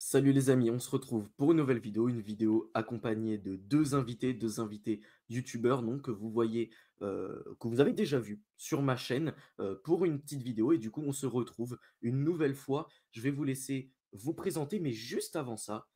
Salut les amis, on se retrouve pour une nouvelle vidéo, accompagnée de deux invités youtubeurs donc que vous voyez, que vous avez déjà vu sur ma chaîne pour une petite vidéo et du coup on se retrouve une nouvelle fois. Je vais vous laisser vous présenter, mais juste avant ça,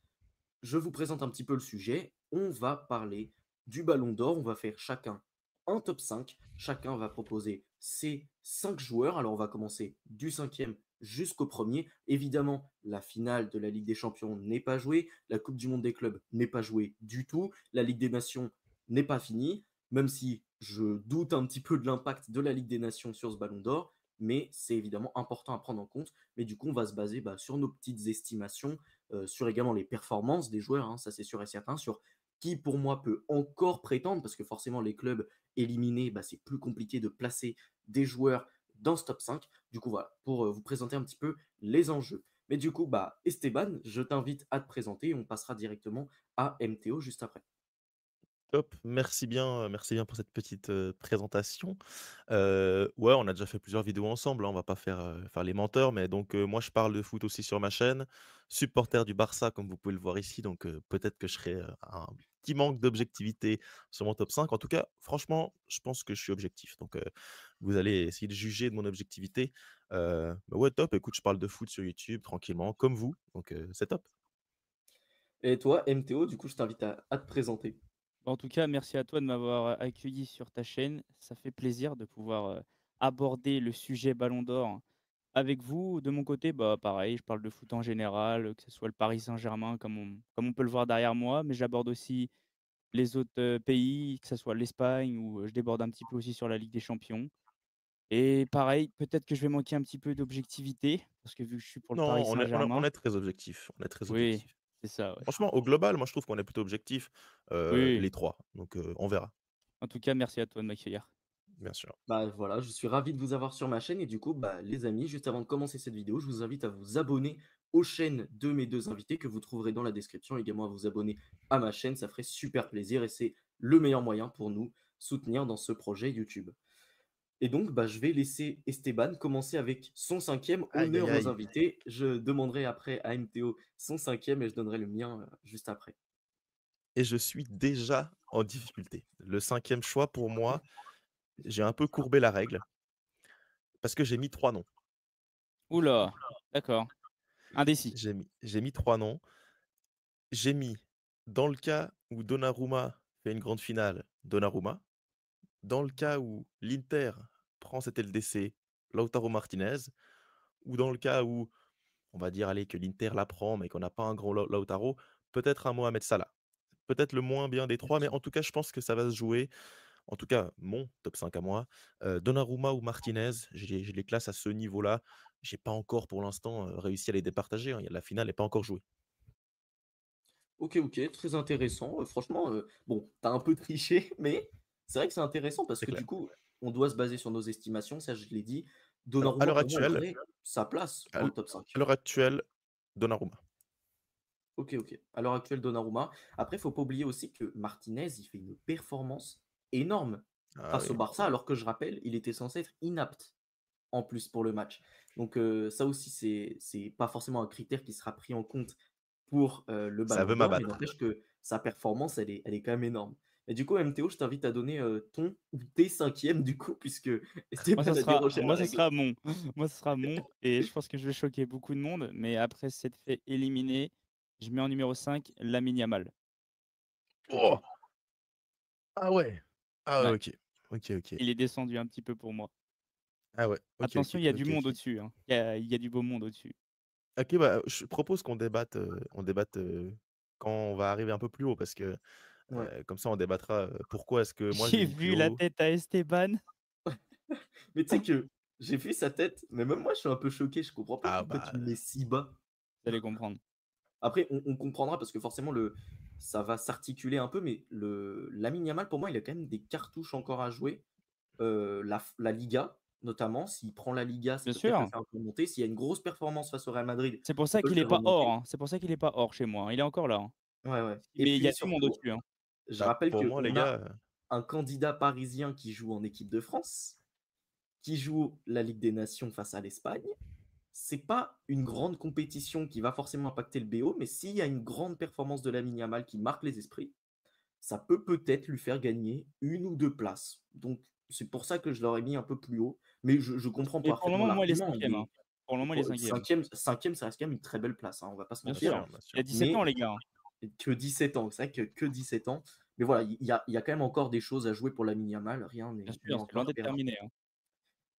je vous présente un petit peu le sujet. On va parler du Ballon d'Or. On va faire chacun un top 5. Chacun va proposer ses 5 joueurs. Alors, on va commencer du cinquième jusqu'au premier. Évidemment, la finale de la Ligue des Champions n'est pas jouée. La Coupe du Monde des clubs n'est pas jouée du tout. La Ligue des Nations n'est pas finie, même si je doute un petit peu de l'impact de la Ligue des Nations sur ce Ballon d'Or. Mais c'est évidemment important à prendre en compte. Mais du coup, on va se baser sur nos petites estimations, sur également les performances des joueurs, hein, ça c'est sûr et certain, sur qui pour moi peut encore prétendre, parce que forcément les clubs éliminés, c'est plus compliqué de placer des joueurs dans ce top 5. Du coup, voilà, pour vous présenter un petit peu les enjeux. Mais du coup, Esteban, je t'invite à te présenter et on passera directement à MTO juste après. Top, merci bien pour cette petite, présentation. Ouais, on a déjà fait plusieurs vidéos ensemble, hein, on va pas faire les menteurs, mais donc moi je parle de foot aussi sur ma chaîne. Supporter du Barça comme vous pouvez le voir ici, donc peut-être que je serai, un petit manque d'objectivité sur mon top 5. En tout cas, franchement, je pense que je suis objectif, donc vous allez essayer de juger de mon objectivité. Bah, ouais, top, écoute, je parle de foot sur YouTube tranquillement comme vous, donc c'est top. Et toi, MTO, du coup, je t'invite à te présenter. En tout cas, merci à toi de m'avoir accueilli sur ta chaîne. Ça fait plaisir de pouvoir, aborder le sujet Ballon d'Or avec vous. De mon côté, pareil, je parle de foot en général, que ce soit le Paris Saint-Germain comme on peut le voir derrière moi, mais j'aborde aussi les autres, pays, que ce soit l'Espagne ou, je déborde un petit peu aussi sur la Ligue des Champions et pareil, peut-être que je vais manquer un petit peu d'objectivité parce que vu que je suis pour le Non, Paris on Saint-Germain. est très objectif, on est très Oui, objectif. c'est ça, ouais. Franchement, au global, moi, je trouve qu'on est plutôt objectif, Oui, les 3. Donc on verra, en tout cas, merci à toi de m'accueillir. bien sûr. Bah voilà, je suis ravi de vous avoir sur ma chaîne et du coup, les amis, juste avant de commencer cette vidéo, je vous invite à vous abonner aux chaînes de mes deux invités que vous trouverez dans la description, également à vous abonner à ma chaîne, ça ferait super plaisir et c'est le meilleur moyen pour nous soutenir dans ce projet YouTube. Et donc, je vais laisser Esteban commencer avec son cinquième. Aïe, aïe, Honneur aux aïe. invités. Je demanderai après à MTO son cinquième et je donnerai le mien juste après. Et je suis déjà en difficulté. Le cinquième choix pour moi, j'ai un peu courbé la règle parce que j'ai mis 3 noms. Ouh là! D'accord. Indécis. J'ai mis 3 noms. J'ai mis, dans le cas où Donnarumma fait une grande finale, Donnarumma. Dans le cas où l'Inter prend cette LDC, Lautaro Martinez. Ou dans le cas où, on va dire, allez, que l'Inter la prend, mais qu'on n'a pas un grand Lautaro, peut-être un Mohamed Salah. Peut-être le moins bien des 3, mais en tout cas, je pense que ça va se jouer. En tout cas, mon top 5 à moi, Donnarumma ou Martinez, je les classe à ce niveau-là. J'ai pas encore pour l'instant, réussi à les départager, hein. La finale n'est pas encore jouée. Ok, ok, très intéressant. Franchement, bon, t'as un peu triché, mais c'est vrai que c'est intéressant parce C'est que clair. du coup, on doit se baser sur nos estimations, ça je l'ai dit. Alors, à Donnarumma, l'heure pour moi, actuelle aurait sa place à dans l le top 5. à l'heure actuelle, Donnarumma. Ok, ok. À l'heure actuelle, Donnarumma. Après, il faut pas oublier aussi que Martinez, il fait une performance énorme Ah face au oui. Barça, alors que je rappelle, il était censé être inapte en plus pour le match. Donc ça aussi, c'est pas forcément un critère qui sera pris en compte pour le Ça Ballon veut d'Or, mais m'abattre. n'empêche que sa performance, elle est quand même énorme. Et du coup, MTO, je t'invite à donner ton ou tes cinquièmes du coup, puisque Moi, ça Esteban a sera dérogé à la moi, ça règle. sera mon moi, ce sera mon et je pense que je vais choquer beaucoup de monde, mais après s'être fait éliminer, je mets en numéro 5 Lamine Yamal. Ok. Oh! Ah ouais! Ah ouais, Ouais, OK. OK, OK. il est descendu un petit peu pour moi. Ah ouais. OK, Attention, OK. il y a du OK, monde OK. au-dessus, hein. Il y a du beau monde au-dessus. OK, bah, je propose qu'on débatte, quand on va arriver un peu plus haut parce que, Ouais. comme ça on débattra, pourquoi est-ce que moi je l'ai J'ai mis plus vu la haut. tête à Esteban. Mais tu sais que j'ai vu sa tête, mais même moi, je suis un peu choqué. Je comprends pas Ah pourquoi tu bah, le mets si bas. Vous allez comprendre. Après, on comprendra parce que forcément, ça va s'articuler un peu, mais Lamine Yamal, pour moi, il a quand même des cartouches encore à jouer. La Liga, notamment, s'il prend la Liga, ça Bien peut peut-être le sûr, faire remonter. S'il y a une grosse performance face au Real Madrid, c'est pour ça ça peut le qu'il est faire pas hors, remonter. hein. C'est pour ça qu'il est pas hors chez moi, hein. Il est encore là, hein. Ouais, ouais. Et Mais il y puis a du monde surtout, au-dessus, hein. je bah, rappelle pour moi les qu'on a gars, un candidat parisien qui joue en équipe de France, qui joue la Ligue des Nations face à l'Espagne c'est pas une grande compétition qui va forcément impacter le BO, mais s'il y a une grande performance de Lamine Yamal qui marque les esprits, ça peut peut-être lui faire gagner 1 ou 2 places. Donc c'est pour ça que je l'aurais mis un peu plus haut, mais je comprends Et pour le parfaitement moment, moi, il est l'argument. Il 5e, hein. est Pour le moment, il est pour 5e. 5e, ça reste quand même une très belle place, hein, on va pas se Bien Bien mentir, sûr. sûr, bien Il a sûr. 17 ans, mais les gars, hein. que 17 ans, c'est vrai que 17 ans, mais voilà, il y a quand même encore des choses à jouer pour Lamine Yamal, rien Bien n'est sûr, c'est loin encore d'être perdu. terminé, hein.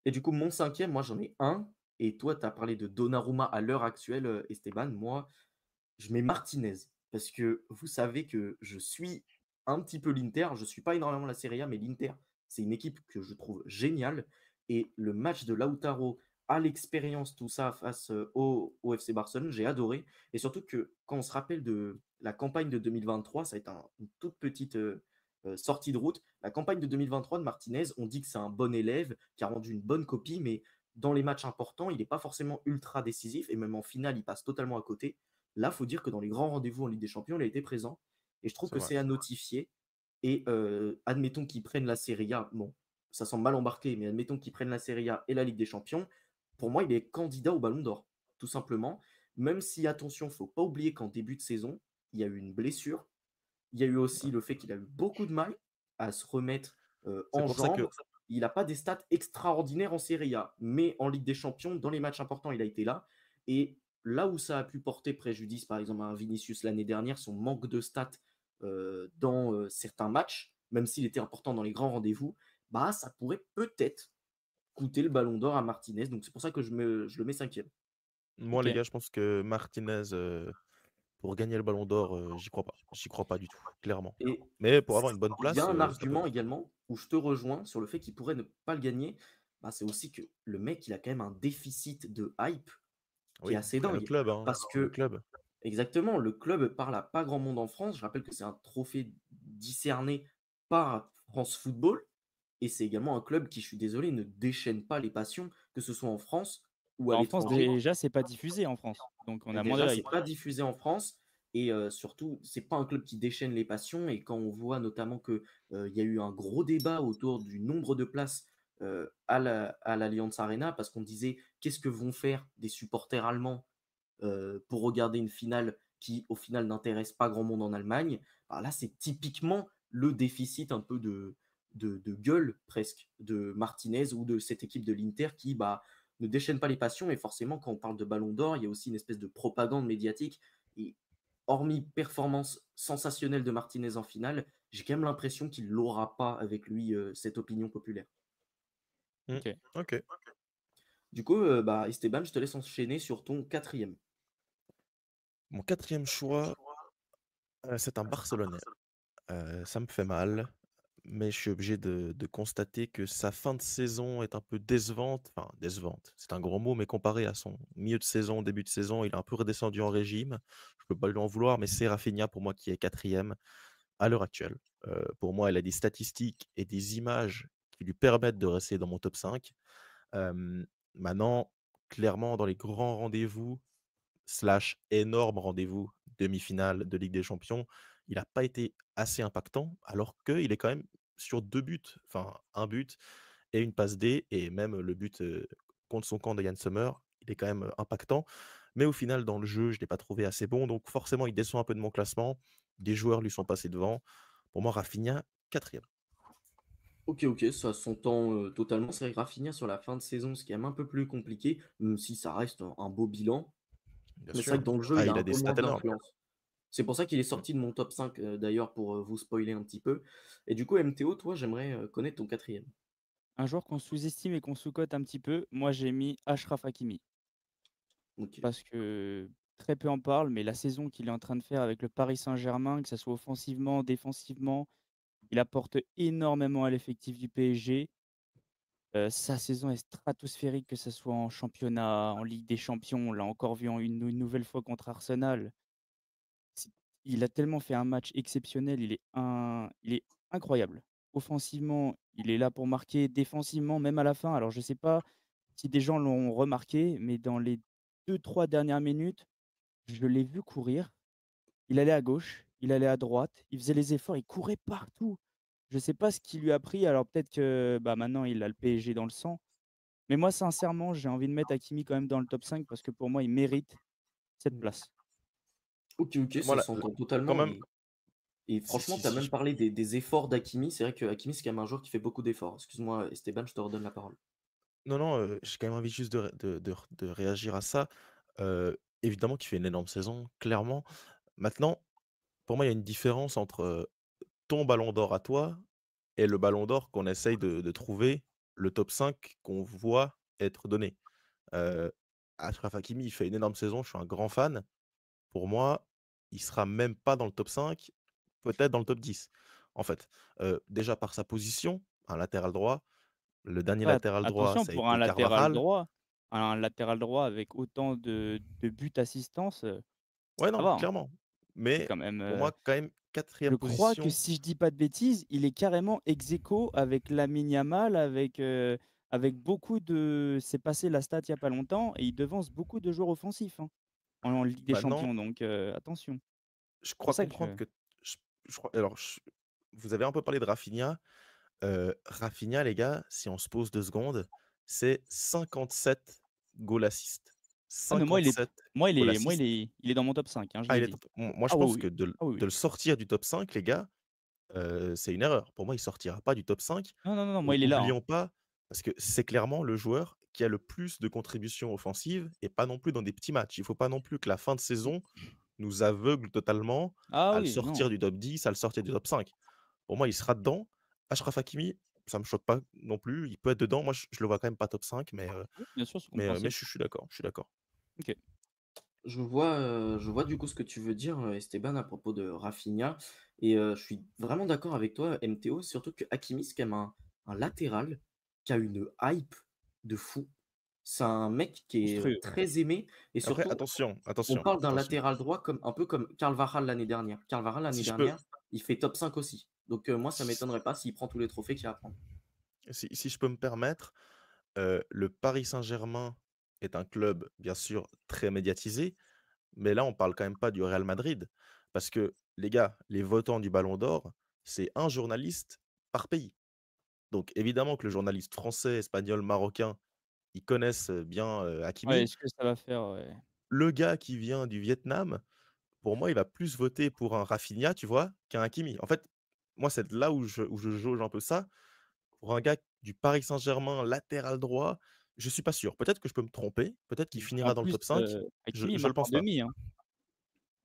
Et du coup, mon cinquième, moi j'en ai un, et toi tu as parlé de Donnarumma à l'heure actuelle, Esteban. Moi, je mets Martinez parce que vous savez que je suis un petit peu l'Inter. Je suis pas énormément la Serie A, mais l'Inter, c'est une équipe que je trouve géniale. Et le match de Lautaro à l'expérience, tout ça, face au FC Barcelone, j'ai adoré. Et surtout que quand on se rappelle de la campagne de 2023, ça va être une toute petite sortie de route. La campagne de 2023 de Martinez, on dit que c'est un bon élève qui a rendu une bonne copie, mais dans les matchs importants, il n'est pas forcément ultra décisif. Et même en finale, il passe totalement à côté. Là, il faut dire que dans les grands rendez-vous en Ligue des Champions, il a été présent. Et je trouve C'est que vrai. c'est à notifier. Et admettons qu'ils prennent la Serie A. Bon, ça semble mal embarqué, mais admettons qu'ils prennent la Serie A et la Ligue des Champions. Pour moi, il est candidat au Ballon d'Or, tout simplement. Même si, attention, il ne faut pas oublier qu'en début de saison, il y a eu une blessure. Il y a eu aussi Ouais. le fait qu'il a eu beaucoup de mal à se remettre C'est en pour ça jambes. que Il n'a pas des stats extraordinaires en Serie A, mais en Ligue des Champions, dans les matchs importants, il a été là. Et là où ça a pu porter préjudice, par exemple, à un Vinicius l'année dernière, son manque de stats dans certains matchs, même s'il était important dans les grands rendez-vous, bah, ça pourrait peut-être coûter le ballon d'or à Martinez. Donc c'est pour ça que je le mets cinquième. moi, les OK. gars, je pense que Martinez, pour gagner le Ballon d'Or, j'y crois pas. J'y crois pas du tout, clairement. Et Mais pour avoir une bonne il y a place, un ça peut argument le faire. également où je te rejoins sur le fait qu'il pourrait ne pas le gagner. Bah, c'est aussi que le mec, il a quand même un déficit de hype qui est Oui, assez le dingue. club, hein, Parce le que, club. exactement, le club parle à pas grand monde en France. Je rappelle que c'est un trophée discerné par France Football. Et c'est également un club qui, je suis désolé, ne déchaîne pas les passions, que ce soit en France ou à Bah, en France, l'étranger. déjà, c'est pas diffusé en France, donc on Et a moins de déjà, c'est hype. pas diffusé en France, et surtout, c'est pas un club qui déchaîne les passions. Et quand on voit notamment que, il y a eu un gros débat autour du nombre de places, à l'Allianz Arena, parce qu'on disait: «Qu'est-ce que vont faire des supporters allemands, pour regarder une finale qui, au final, n'intéresse pas grand monde en Allemagne?» Bah, là, c'est typiquement le déficit un peu de gueule presque de Martinez ou de cette équipe de l'Inter qui, bah, ne déchaîne pas les passions. Et forcément, quand on parle de Ballon d'Or, il y a aussi une espèce de propagande médiatique. Et hormis performance sensationnelle de Martinez en finale, j'ai quand même l'impression qu'il l'aura pas avec lui, cette opinion populaire. Mmh. OK. OK. Du coup, bah, Esteban, je te laisse enchaîner sur ton quatrième. Mon quatrième choix, c'est un Barcelonais. Ça me fait mal, mais je suis obligé de constater que sa fin de saison est un peu décevante. Enfin, décevante, c'est un grand mot, mais comparé à son milieu de saison, début de saison, il est un peu redescendu en régime. Je peux pas lui en vouloir, mais c'est Rafinha pour moi qui est quatrième à l'heure actuelle. Pour moi, il a des statistiques et des images qui lui permettent de rester dans mon top 5. Maintenant, clairement, dans les grands rendez-vous, slash énorme rendez-vous, demi-finale de Ligue des Champions, il n'a pas été assez impactant, alors qu'il est quand même sur 2 buts, enfin un but et une passe D et même le but, contre son camp de Yann Sommer, il est quand même, impactant. Mais au final, dans le jeu, je ne l'ai pas trouvé assez bon, donc forcément, il descend un peu de mon classement. Des joueurs lui sont passés devant. Pour moi, Rafinha, quatrième. OK, OK, ça s'entend, totalement. C'est vrai que Rafinha sur la fin de saison, c'est quand même un peu plus compliqué, même si ça reste un beau bilan. Bien Mais c'est vrai sûr. que dans le jeu, Ah, il a il a un des peu stats moins énormes. d'influence. C'est pour ça qu'il est Mmh. sorti de mon top 5, d'ailleurs, pour, vous spoiler un petit peu. Et du coup, MTO, toi, j'aimerais, connaître ton quatrième. Un joueur qu'on sous-estime et qu'on sous-cote un petit peu, moi j'ai mis Achraf Hakimi. OK. Parce que très peu en parlent, mais la saison qu'il est en train de faire avec le Paris Saint-Germain, que ça soit offensivement, défensivement, il apporte énormément à l'effectif du PSG. Sa saison est stratosphérique, que ça soit en championnat, en Ligue des Champions. On l'a encore vu en une nouvelle fois contre Arsenal. C'est Il a tellement fait un match exceptionnel, il est incroyable. Offensivement, il est là pour marquer, défensivement, même à la fin. Alors je ne sais pas si des gens l'ont remarqué, mais dans les 2 3 dernières minutes, je l'ai vu courir. Il allait à gauche, il allait à droite, il faisait les efforts, il courait partout. Je ne sais pas ce qui lui a pris. Alors peut-être que, bah, maintenant il a le PSG dans le sang, Mais moi, sincèrement, j'ai envie de mettre Hakimi quand même dans le top 5 parce que pour moi, il mérite cette Mmh. place. OK, OK, Moi, ça s'entend quand totalement même, et si, franchement, si, tu as si, même parlé des efforts d'Hakimi. C'est vrai que Hakimi, c'est quand même un joueur qui fait beaucoup d'efforts. Excuse-moi Esteban, je te redonne la parole. non, non, j'ai quand même envie juste de réagir à ça. Évidemment qu'il fait une énorme saison, clairement. Maintenant, pour moi, il y a une différence entre, ton ballon d'or à toi et le ballon d'or qu'on essaye de trouver, le top 5 qu'on voit être donné. Heu, Achraf Hakimi, il fait une énorme saison, je suis un grand fan. Pour moi, il sera même pas dans le top 5, peut-être dans le top 10, en fait. Déjà par sa position, un latéral droit. Le dernier Ouais, latéral droit, attention ça a pour été Carvajal. un latéral droit avec autant de buts assistance, Ouais, ça non, va, hein. clairement. C'est Mais quand même, pour moi, quand même je quatrième crois que position. si je dis pas de bêtises, il est carrément ex aequo avec Lamine Yamal, avec beaucoup de c'est passé la stat il y a pas longtemps et il devance beaucoup de joueurs offensifs, hein, en Ligue des Maintenant, Champions donc attention. je C'est pour crois ça comprendre que que je je crois alors vous avez un peu parlé de Rafinha. Rafinha, les gars, si on se pose 2 secondes, c'est 57 goal assist. ah mais 57 goal assist. il est dans mon top 5, hein, je Ah, l'ai il est dit. top. Moi, je Ah oui, pense oui. que Ah oui, de oui. le sortir du top 5, les gars, c'est une erreur. Pour moi, il sortira pas du top 5. Non, non, non, non, moi Et il est là, hein. oublions pas, parce que c'est clairement le joueur qui a le plus de contributions offensives et pas non plus dans des petits matchs. Il faut pas non plus que la fin de saison nous aveugle totalement Ah à le oui, non. sortir du top 10, à le sortir du top 5. Pour moi, il sera dedans. Achraf Hakimi, ça me choque pas non plus. Il peut être dedans. Moi, je le vois quand même pas top 5, Oui, bien sûr, c'est mais compréhensible. je suis d'accord, je suis d'accord. OK. Je vois du coup ce que tu veux dire, Esteban, à propos de Rafinha et je suis vraiment d'accord avec toi, MTO, surtout que Hakimi, c'est quand même un latéral qui a une hype de fou. C'est un mec qui est, Monstrueux. très aimé et Après, surtout, attention, on attention, parle d'un attention. latéral droit comme un peu comme Carvajal l'année dernière. Carvajal l'année Si je peux, dernière, il fait top 5 aussi. Donc moi, ça si, m'étonnerait pas s'il prend tous les trophées qu'il y a à prendre. si je peux me permettre, le Paris Saint-Germain est un club, bien sûr, très médiatisé. Mais là, on parle quand même pas du Real Madrid. Parce que, les gars, les votants du Ballon d'Or, c'est un journaliste par pays. Donc, évidemment que le journaliste français, espagnol, marocain, ils connaissent bien Ouais, Hakimi. est-ce que ça va faire ouais. Le gars qui vient du Vietnam, pour moi, il va plus voter pour un Rafinha, tu vois, qu'un Hakimi. En fait, moi, c'est là où je jauge un peu ça. Pour un gars du Paris Saint-Germain, latéral droit, je suis pas sûr. Peut-être que je peux me tromper. Peut-être qu'il En finira dans le plus, top 5. Hakimi, il Je le marque en pense pas. demi, hein.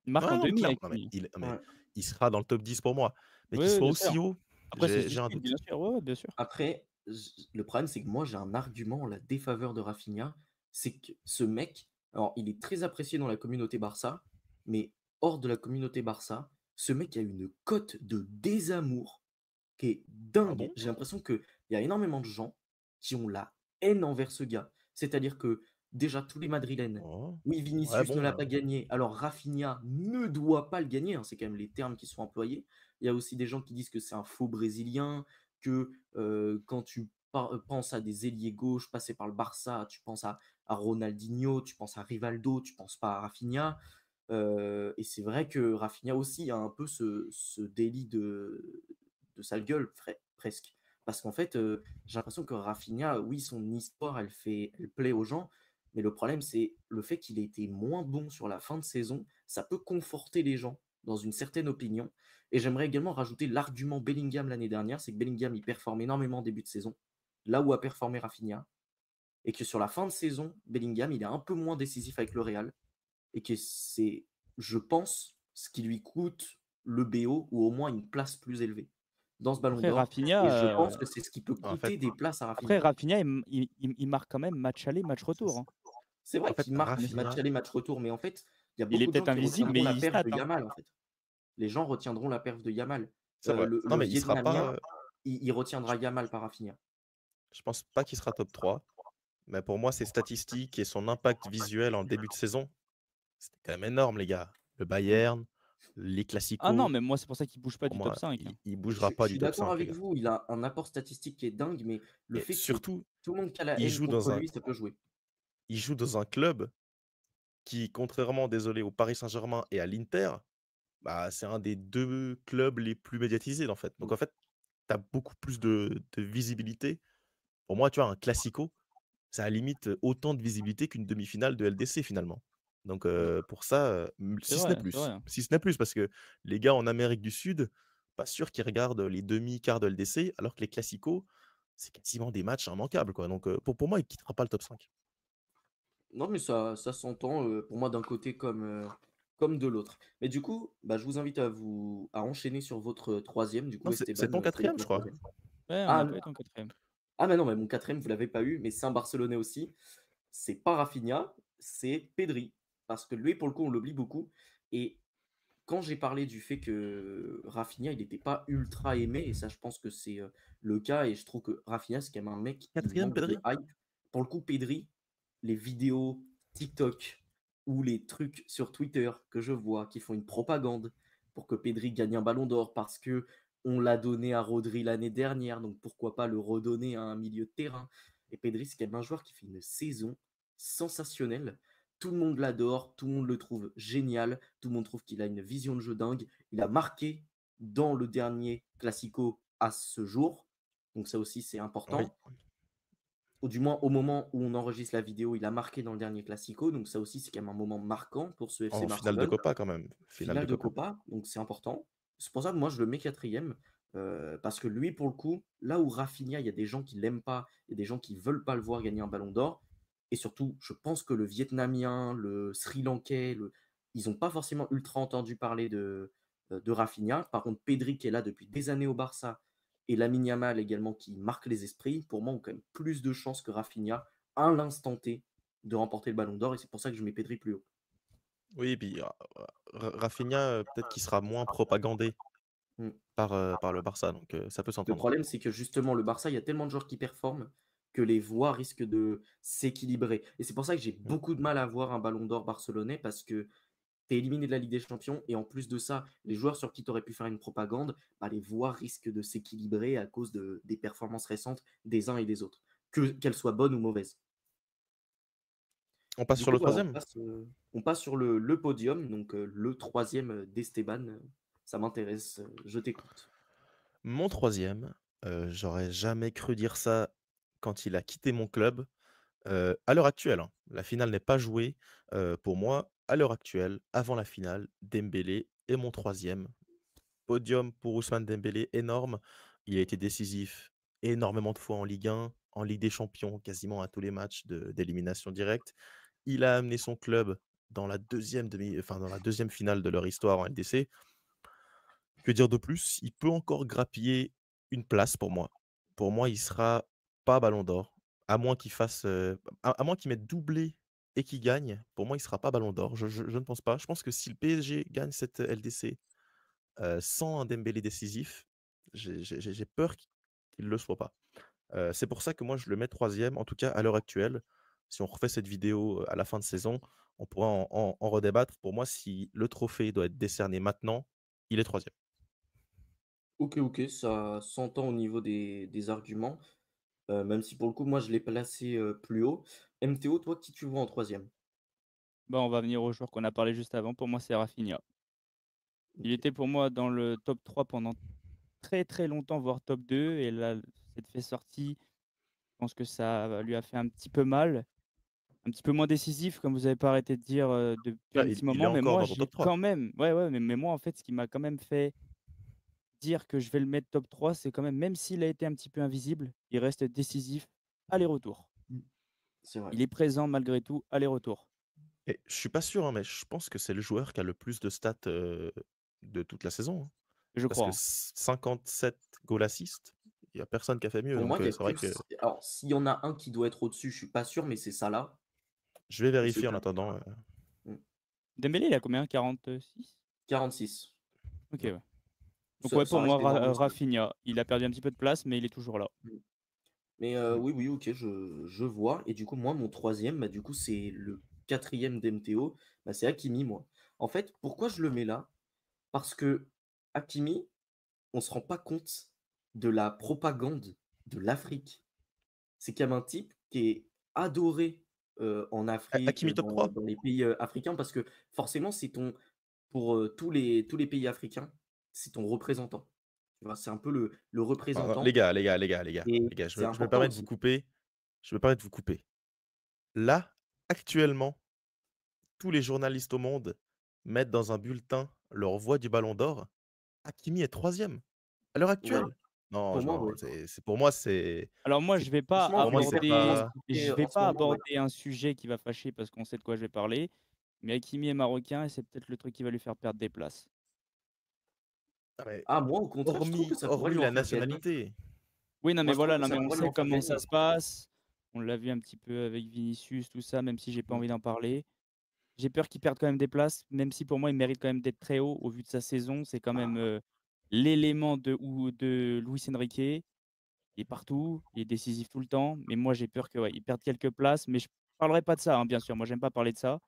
Il marque Ouais, en non, mais demi, clairement, non, Hakimi. mais Ouais. il sera dans le top 10 pour moi. Mais Oui, qu'il oui, soit bien sûr. aussi haut, Après ça se j'ai un discute, bien doute. sûr. Ouais, ouais, bien sûr. Après, le problème, c'est que moi, j'ai un argument en la défaveur de Rafinha, c'est que ce mec, alors il est très apprécié dans la communauté Barça, mais hors de la communauté Barça, ce mec a une cote de désamour qui est Ah dingue. bon? J'ai l'impression qu'il y a énormément de gens qui ont la haine envers ce gars. C'est-à-dire que déjà tous les Madrilènes, Oh, oui, ouais, Vinicius ne l'a bon, pas gagné, alors Rafinha ne doit pas le gagner, hein, c'est quand même les termes qui sont employés. Il y a aussi des gens qui disent que c'est un faux Brésilien, que quand tu penses à des ailiers gauche passés par le Barça, tu penses à Ronaldinho, tu penses à Rivaldo, tu penses pas à Rafinha. Et c'est vrai que Rafinha aussi a un peu ce délit de sale gueule, presque. Parce qu'en fait, j'ai l'impression que Rafinha, oui, son histoire, elle plaît aux gens, mais le problème, c'est le fait qu'il ait été moins bon sur la fin de saison, ça peut conforter les gens dans une certaine opinion. Et j'aimerais également rajouter l'argument Bellingham l'année dernière, c'est que Bellingham, il performe énormément en début de saison, là où a performé Rafinha, et que sur la fin de saison, Bellingham, il est un peu moins décisif avec le Real, et que c'est, je pense, ce qui lui coûte le BO ou au moins une place plus élevée dans ce ballon Après d'or. Et je Rafinha, pense que c'est ce qui peut en fait coûter des places à après Rafinha. Rafinha, il marque quand même match aller, match c'est retour, ç hein. C'est en vrai fait, qu'il marque N'est-ce pas? match Rafinha, aller, match retour, mais en fait, il y a Il est beaucoup de gens peut-être qui invisible, retiendront mais la il perf stat, de hein. Yamal, en fait. Les gens retiendront la perf de Yamal. c'est vrai. Non, Le mais il sera pas, Vietnamien, il je retiendra Yamal par Rafinha. je pense pas qu'il sera top 3. Mais pour moi, ses statistiques et son impact visuel en début de saison, c'était quand même énorme, les gars. Le Mm. Bayern, les Ah non, classicos, mais moi, c'est pour ça qu'il bouge pas pour du top moi, 5, hein. il bougera Je pas du suis top d'accord 5, les avec gars. vous, il a un apport statistique qui est dingue, mais le Et fait qu'il y ait surtout, tout le monde qui a la il haine joue contre dans un lui, ça peut jouer. il joue dans un club qui, contrairement, désolé, au Paris Saint-Germain et à l'Inter, bah, c'est un des 2 clubs les plus médiatisés, en fait. Donc en fait, tu as beaucoup plus de visibilité. Pour moi, tu vois, un classico. ça a limite, autant de visibilité qu'une demi-finale de LDC finalement. Donc Ouais. pour ça, C'est vrai, c'est vrai, hein. si ce n'est plus parce que les gars en Amérique du Sud, pas sûr qu'ils regardent les demi-quarts de LDC alors que les classicos, c'est quasiment des matchs immanquables quoi. Donc pour moi, il quittera pas le top 5. Non, mais ça s'entend, pour moi d'un côté comme de l'autre. Mais du coup, bah, je vous invite à enchaîner sur votre, 3e du Non, coup c'est Esteban, ton quel est quatrième, ton je crois? 3e? Ouais, on Ah n'a n pas eu ton 4e. ah mais non, mais mon 4e vous l'avez pas eu, mais c'est un Barcelonais aussi. C'est pas Rafinha, c'est Pedri. Parce que lui, pour le coup, on l'oublie beaucoup et quand j'ai parlé du fait que Rafinha, il n'était pas ultra aimé et ça, je pense que c'est, le cas et je trouve que Rafinha, c'est quand même un mec, il 4e manque de Pedri? hype. Pour le coup, Pedri, les vidéos TikTok ou les trucs sur Twitter que je vois qui font une propagande pour que Pedri gagne un ballon d'or parce que on l'a donné à Rodri l'année dernière, donc pourquoi pas le redonner à un milieu de terrain? Et Pedri, c'est quand même un joueur qui fait une saison sensationnelle. Tout le monde l'adore, tout le monde le trouve génial, tout le monde trouve qu'il a une vision de jeu dingue. Il a marqué dans le dernier Classico à ce jour, donc ça aussi c'est Oui. important. Ou du moins au moment où on enregistre la vidéo, il a marqué dans le dernier Classico, donc ça aussi c'est quand même un moment marquant pour ce FC En finale de Barcelone. Copa quand même, finale de Finale de Copa. Copa, donc c'est important. C'est pour ça que moi je le mets quatrième, parce que lui pour le coup, là où Rafinha, il y a des gens qui l'aiment pas, il y a des gens qui veulent pas le voir gagner un ballon d'or et surtout je pense que le Vietnamien, le Sri Lankais, ils ont pas forcément ultra entendu parler de Rafinha. Par contre Pedri qui est là depuis des années au Barça et Lamine Yamal également qui marque les esprits, pour moi ont quand même plus de chances que Rafinha à l'instant T de remporter le ballon d'or et c'est pour ça que je mets Pedri plus haut. Oui, et puis Rafinha, peut-être qu'il sera moins propagandé Mmh. par le Barça, donc ça peut Le s'entendre. problème, c'est que justement, le Barça, il y a tellement de joueurs qui performent que les voix risquent de s'équilibrer. Et c'est pour ça que j'ai Mmh. beaucoup de mal à voir un ballon d'or barcelonais parce que tu es éliminé de la Ligue des Champions et en plus de ça, les joueurs sur qui tu aurais pu faire une propagande, bah, les voix risquent de s'équilibrer à cause des performances récentes des uns et des autres, qu'elles soient bonnes ou mauvaises. On passe Du sur coup, le voilà, troisième. on passe sur le podium, donc le troisième d'Esteban. Ça m'intéresse, je t'écoute. Mon troisième, j'aurais jamais cru dire ça quand il a quitté mon club. À l'heure actuelle, hein, la finale n'est pas jouée. Pour moi, à l'heure actuelle, avant la finale, Dembélé est mon troisième. Podium pour Ousmane Dembélé, énorme. Il a été décisif énormément de fois en Ligue 1, en Ligue des Champions, quasiment à tous les matchs d'élimination directe. Il a amené son club dans la dans la deuxième finale de leur histoire en LDC. Que dire de plus? Il peut encore grappiller une place pour moi. Pour moi, il sera pas ballon d'or, à moins qu'il fasse, à moins qu'il mette doublé et qu'il gagne. Pour moi, il sera pas ballon d'or. Je ne pense pas. Je pense que si le PSG gagne cette LDC, sans un Dembélé décisif, j'ai peur qu'il ne le soit pas. C'est pour ça que moi, je le mets troisième. En tout cas à l'heure actuelle. Si on refait cette vidéo, à la fin de saison, on pourra en redébattre. Pour moi, si le trophée doit être décerné maintenant, il est troisième. OK, OK, ça s'entend au niveau des arguments, même si pour le coup, moi, je l'ai placé, plus haut. MTO, toi, qui tu vois en troisième. Bah, on va venir au joueur qu'on a parlé juste avant. Pour moi, c'est Rafinha. Il OK. était pour moi dans le top 3 pendant très, très longtemps, voire top 2 et là, cette fait sortie, je pense que ça lui a fait un petit peu mal. Un petit peu moins décisif, comme vous avez pas arrêté de dire, depuis Ah, un petit il est moment, mais encore moi dans ton j'ai top 3. quand même ouais, ouais, mais moi en fait, ce qui m'a quand même fait dire que je vais le mettre top 3, c'est quand même s'il a été un petit peu invisible, il reste décisif, aller-retour. Mmh. C'est vrai. Il est présent malgré tout, aller-retour. Et je suis pas sûr, hein, mais je pense que c'est le joueur qui a le plus de stats, de toute la saison, hein. Je Parce crois, que hein. 57 goal assist, il y a personne qui a fait mieux, Pour moi, donc il y a c'est vrai que que alors s'il y en a un qui doit être au-dessus, je suis pas sûr, mais c'est Salah je vais et c'est vérifier en tout. attendant, Mmh. Dembélé, il a combien? 46. 46. OK, ouais. ouais. Donc ouais, Ça pour moi, reste énorme aussi. Rafinha, il a perdu un petit peu de place, mais il est toujours là. Mmh. Mais Mmh. oui, oui, OK, je vois et du coup, moi, mon troisième bah, du coup, c'est le quatrième d'MTO, bah, c'est Hakimi, moi. En fait, pourquoi je le mets là? Parce que Hakimi, on se rend pas compte de la propagande de l'Afrique. C'est quand même un type qui est adoré, en Afrique, Hakimi top 3? dans les pays, africains parce que forcément c'est ton pour, tous les pays africains, c'est ton représentant. Tu vois? C'est un peu le Non, non, les représentant gars, les gars, les gars, les gars, et les gars, c'est je me important permets de vous aussi. couper, je me permets de vous couper. Là, actuellement, tous les journalistes au monde mettent dans un bulletin leur voix du Ballon d'Or. Hakimi est troisième à l'heure Ouais, actuelle. Non, pour moi, non, ouais. c'est pour moi, Alors moi, c'est je vais pas Franchement, pour vu moi, les c'est performances pas aborder qu'il fait je vais en ce pas moment, ouais. aborder un sujet qui va fâcher parce qu'on sait de quoi je vais parler, mais Hakimi est marocain et c'est peut-être le truc qui va lui faire perdre des places. ah mais Ah, moi, au contraire, je trouve que ça pourrait hormis lui en la faire gagner. nationalité. Oui, non, Moi, mais je trouve voilà, que non, ça mais on pourrait lui sait en faire comment ça gagner. se passe. On l'a vu un petit peu avec Vinicius, tout ça, même si j'ai pas Mmh. envie d'en parler. J'ai peur qu'il perde quand même des places, même si pour moi, il mérite quand même d'être très haut au vu de sa saison. C'est quand même, l'élément de Luis Enrique. Il est partout, il est décisif tout le temps, mais moi, j'ai peur que, ouais, il perde quelques places, mais je parlerai pas de ça, hein, bien sûr. Moi, j'aime pas parler de ça,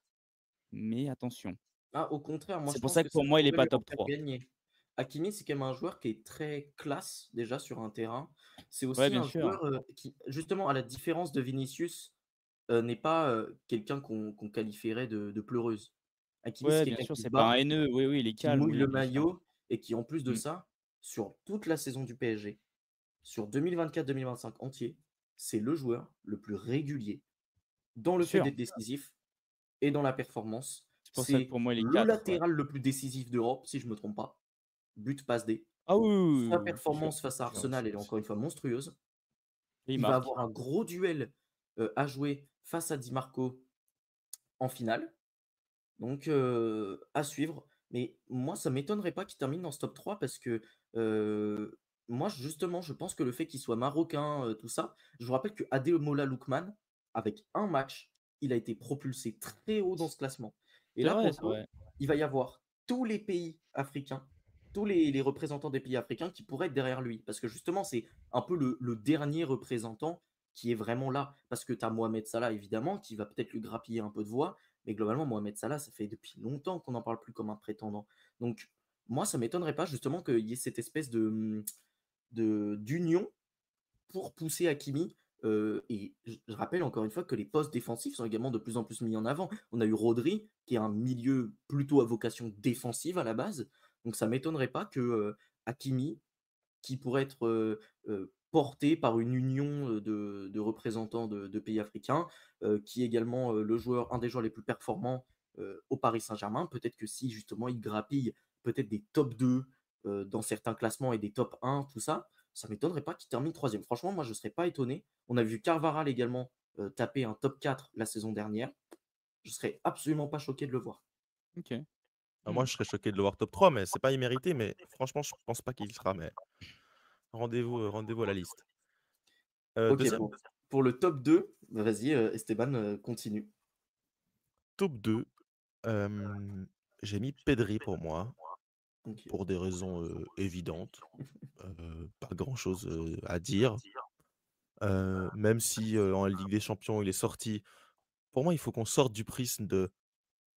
mais attention. Ah, au contraire, moi, C'est je pour pense ça que que ça pour moi, il est pourrait pas lui en top faire 3. gagner. Hakimi, c'est quand même un joueur qui est très classe, déjà, sur un terrain. C'est Ouais, aussi bien un sûr. joueur, qui, justement, à la différence de Vinicius, n'est pas, quelqu'un qu'on qualifierait de pleureuse. Hakimi, c'est Ouais, bien quelqu'un sûr, qui se c'est pas un bat, haineux. Oui, oui, il est qui calme, mouille oui, le bien sûr. maillot et qui, en plus de Mmh. ça, sur toute la saison du PSG, sur 2024-2025 entier, c'est le joueur le plus régulier dans le Bien fait sûr. d'être décisif et dans la performance. C'est pour ça que C'est pour moi, il est le 4, ouais. latéral le plus décisif d'Europe, si je me trompe pas. But, passe, D. Ah oui, oui, oui, Sa oui, oui, c'est sûr. performance face à Non, Arsenal, elle est encore une fois monstrueuse. Et il Il va marque. avoir un gros duel, à jouer face à Di Marco en finale. Donc, à suivre. Mais moi, ça m'étonnerait pas qu'il termine dans ce top 3 parce que, moi, justement, je pense que le fait qu'il soit marocain, tout ça, je vous rappelle que Ademola Lookman, avec un match, il a été propulsé très haut dans ce classement. Et C'est là, pour vrai, le c'est coup, vrai. il va y avoir tous les pays africains, tous les représentants des pays africains qui pourraient être derrière lui. Parce que justement, c'est un peu le dernier représentant qui est vraiment là. Parce que tu as Mohamed Salah, évidemment, qui va peut-être lui grappiller un peu de voix, mais globalement, Mohamed Salah, ça fait depuis longtemps qu'on n'en parle plus comme un prétendant. Donc, moi, ça m'étonnerait pas justement qu'il y ait cette espèce d'union pour pousser Hakimi. Et je rappelle encore une fois que les postes défensifs sont également de plus en plus mis en avant. On a eu Rodri, qui est un milieu plutôt à vocation défensive à la base. Donc, ça m'étonnerait pas que Hakimi, qui pourrait être porté par une union de représentants de pays africains, qui est également le joueur, un des joueurs les plus performants au Paris Saint-Germain. Peut-être que si justement il grappille peut-être des top 2 dans certains classements et des top 1, tout ça, ça m'étonnerait pas qu'il termine troisième. Franchement, moi je ne serais pas étonné. On a vu Carvaral également taper un top 4 la saison dernière. Je serais absolument pas choqué de le voir. OK. Ah, Mmh. moi, je serais choqué de le voir top 3, mais c'est pas immérité, mais franchement, je pense pas qu'il y sera, mais rendez-vous à la liste. Ok, 2e, pour le top 2, vas-y Esteban, continue. top 2, j'ai mis Pedri pour moi, Ok. pour des raisons, évidentes, pas grand-chose, à dire. Même si, en Ligue des Champions, il est sorti, pour moi, il faut qu'on sorte du prisme de: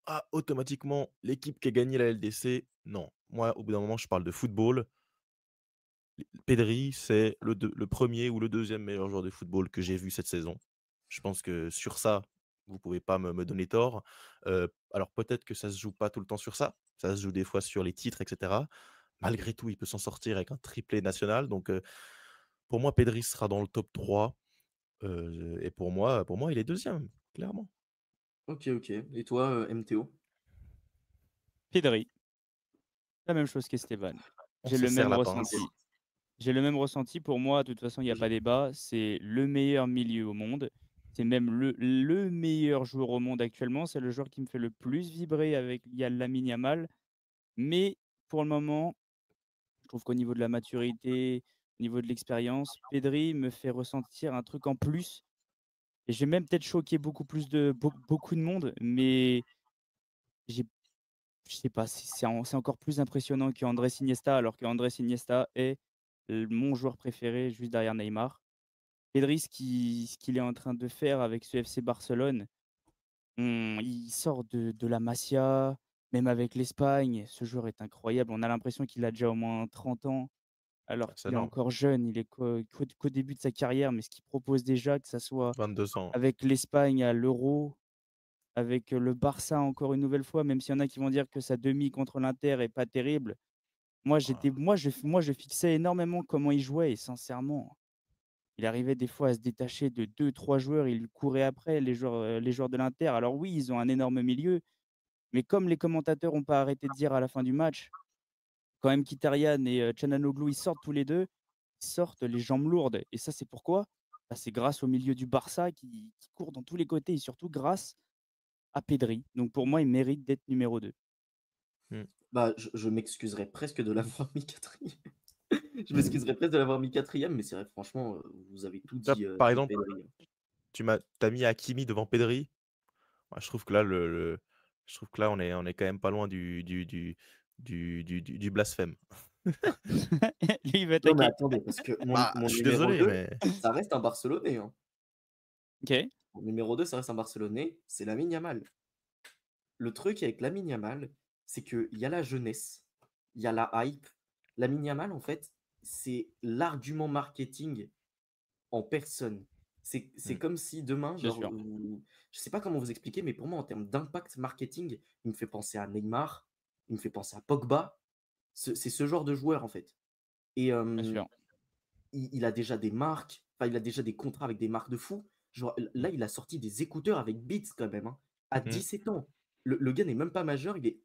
«Ah, automatiquement, l'équipe qui a gagné la LDC». Non, moi, au bout d'un moment, je parle de football. Pedri, c'est le 1er ou le deuxième meilleur joueur de football que j'ai vu cette saison. Je pense que sur ça, vous pouvez pas me donner tort. Alors peut-être que ça se joue pas tout le temps sur ça. Ça se joue des fois sur les titres et cetera. Malgré tout, il peut s'en sortir avec un triplé national. Donc, pour moi, Pedri sera dans le top 3, et pour moi, il est deuxième, clairement. Ok, ok. Et toi, MTO? Pedri, la même chose qu'Esteban. On J'ai se le serre même la pince. ressenti. J'ai le même ressenti. Pour moi, de toute façon, il y a pas débat. C'est le meilleur milieu au monde. C'est même le meilleur joueur au monde actuellement. C'est le joueur qui me fait le plus vibrer avec il y a Lamine Yamal. Mais pour le moment, je trouve qu'au niveau de la maturité, au niveau de l'expérience, Pedri me fait ressentir un truc en plus et je vais même peut-être choquer beaucoup plus de beaucoup de monde, mais j'ai je sais pas, c'est encore plus impressionnant qu'Andrés Iniesta, alors qu'Andrés Iniesta est mon joueur préféré juste derrière Neymar. Pedri, ce qu'il est en train de faire avec ce FC Barcelone, il sort de la Masia, même avec l'Espagne, ce joueur est incroyable. On a l'impression qu'il a déjà au moins 30 ans. Alors C'est qu'il est énorme, encore jeune, il est qu'au début de sa carrière, mais ce qu'il propose déjà, que ça soit 22 ans. avec l'Espagne à l'Euro, avec, le Barça encore une nouvelle fois, même s'il y en a qui vont dire que sa demi contre l'Inter est pas terrible. Moi Ah, moi je fixais énormément comment il jouait et sincèrement, Il arrivait des fois à se détacher de deux, trois joueurs, il courait après les joueurs de l'Inter. Alors oui, ils ont un énorme milieu, mais comme les commentateurs ont pas arrêté de dire à la fin du match, quand Mkhitaryan et Çalhanoğlu, ils sortent tous les 2, ils sortent les jambes lourdes et ça, c'est pourquoi? Bah, c'est grâce au milieu du Barça qui court dans tous les côtés et surtout grâce à Pedri. Donc pour moi, il mérite d'être numéro 2. Mmh. Bah, je m'excuserais presque de l'avoir mis 4e. Je m'excuserais presque de l'avoir mis 4e, mais c'est vrai, franchement, vous avez tout Là, dit, par sur exemple, Pedri, hein. tu as mis Hakimi devant Pedri. Ouais, je trouve que là, je trouve que là, on est quand même pas loin du blasphème. Lui, il veut Non, mais attaquer. attendez, parce que mon Bah, mon je suis numéro désolé, 2, mais ça reste un Barcelonais, hein. OK, Mon numéro 2, ça reste un Barcelonais, c'est Lamine Yamal. Le truc avec Lamine Yamal, c'est qu'il y a la jeunesse, il y a la hype. Lamine Yamal, en fait, c'est l'argument marketing en personne. C'est mmh, comme si demain, bien genre, sûr. je sais pas comment vous expliquer, mais pour moi, en termes d'impact marketing, il me fait penser à Neymar, il me fait penser à Pogba. C'est ce genre de joueur, en fait. Et Bien sûr. il a déjà des marques, enfin, il a déjà des contrats avec des marques de fou. Genre, mmh, là, il a sorti des écouteurs avec Beats quand même, hein, à mmh, 17 ans. Le gars n'est même pas majeur, il est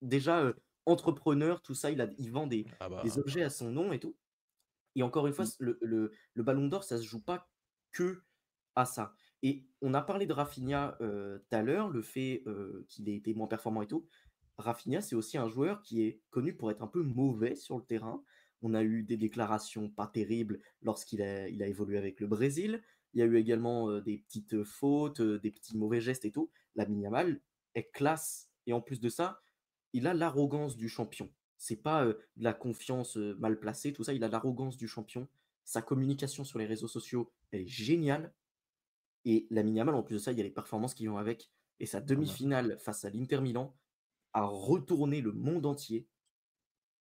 déjà, entrepreneur, tout ça, il vend ah des bah, objets à son nom et tout. Et encore une fois, Mmh. le ballon d'or, ça se joue pas que à ça. Et on a parlé de Rafinha, tout à l'heure, le fait, qu'il ait été moins performant et tout. Rafinha, c'est aussi un joueur qui est connu pour être un peu mauvais sur le terrain. On a eu des déclarations pas terribles lorsqu'il a évolué avec le Brésil. Il y a eu également, des petites fautes, des petits mauvais gestes et tout. Lamine Yamal est classe et en plus de ça, il a l'arrogance du champion. C'est pas, de la confiance, mal placée, tout ça, il a l'arrogance du champion. Sa communication sur les réseaux sociaux, elle est géniale et Lamine Yamal, en plus de ça, il y a les performances qui vont avec et sa ah bah, demi-finale face à l'Inter Milan a retourné le monde entier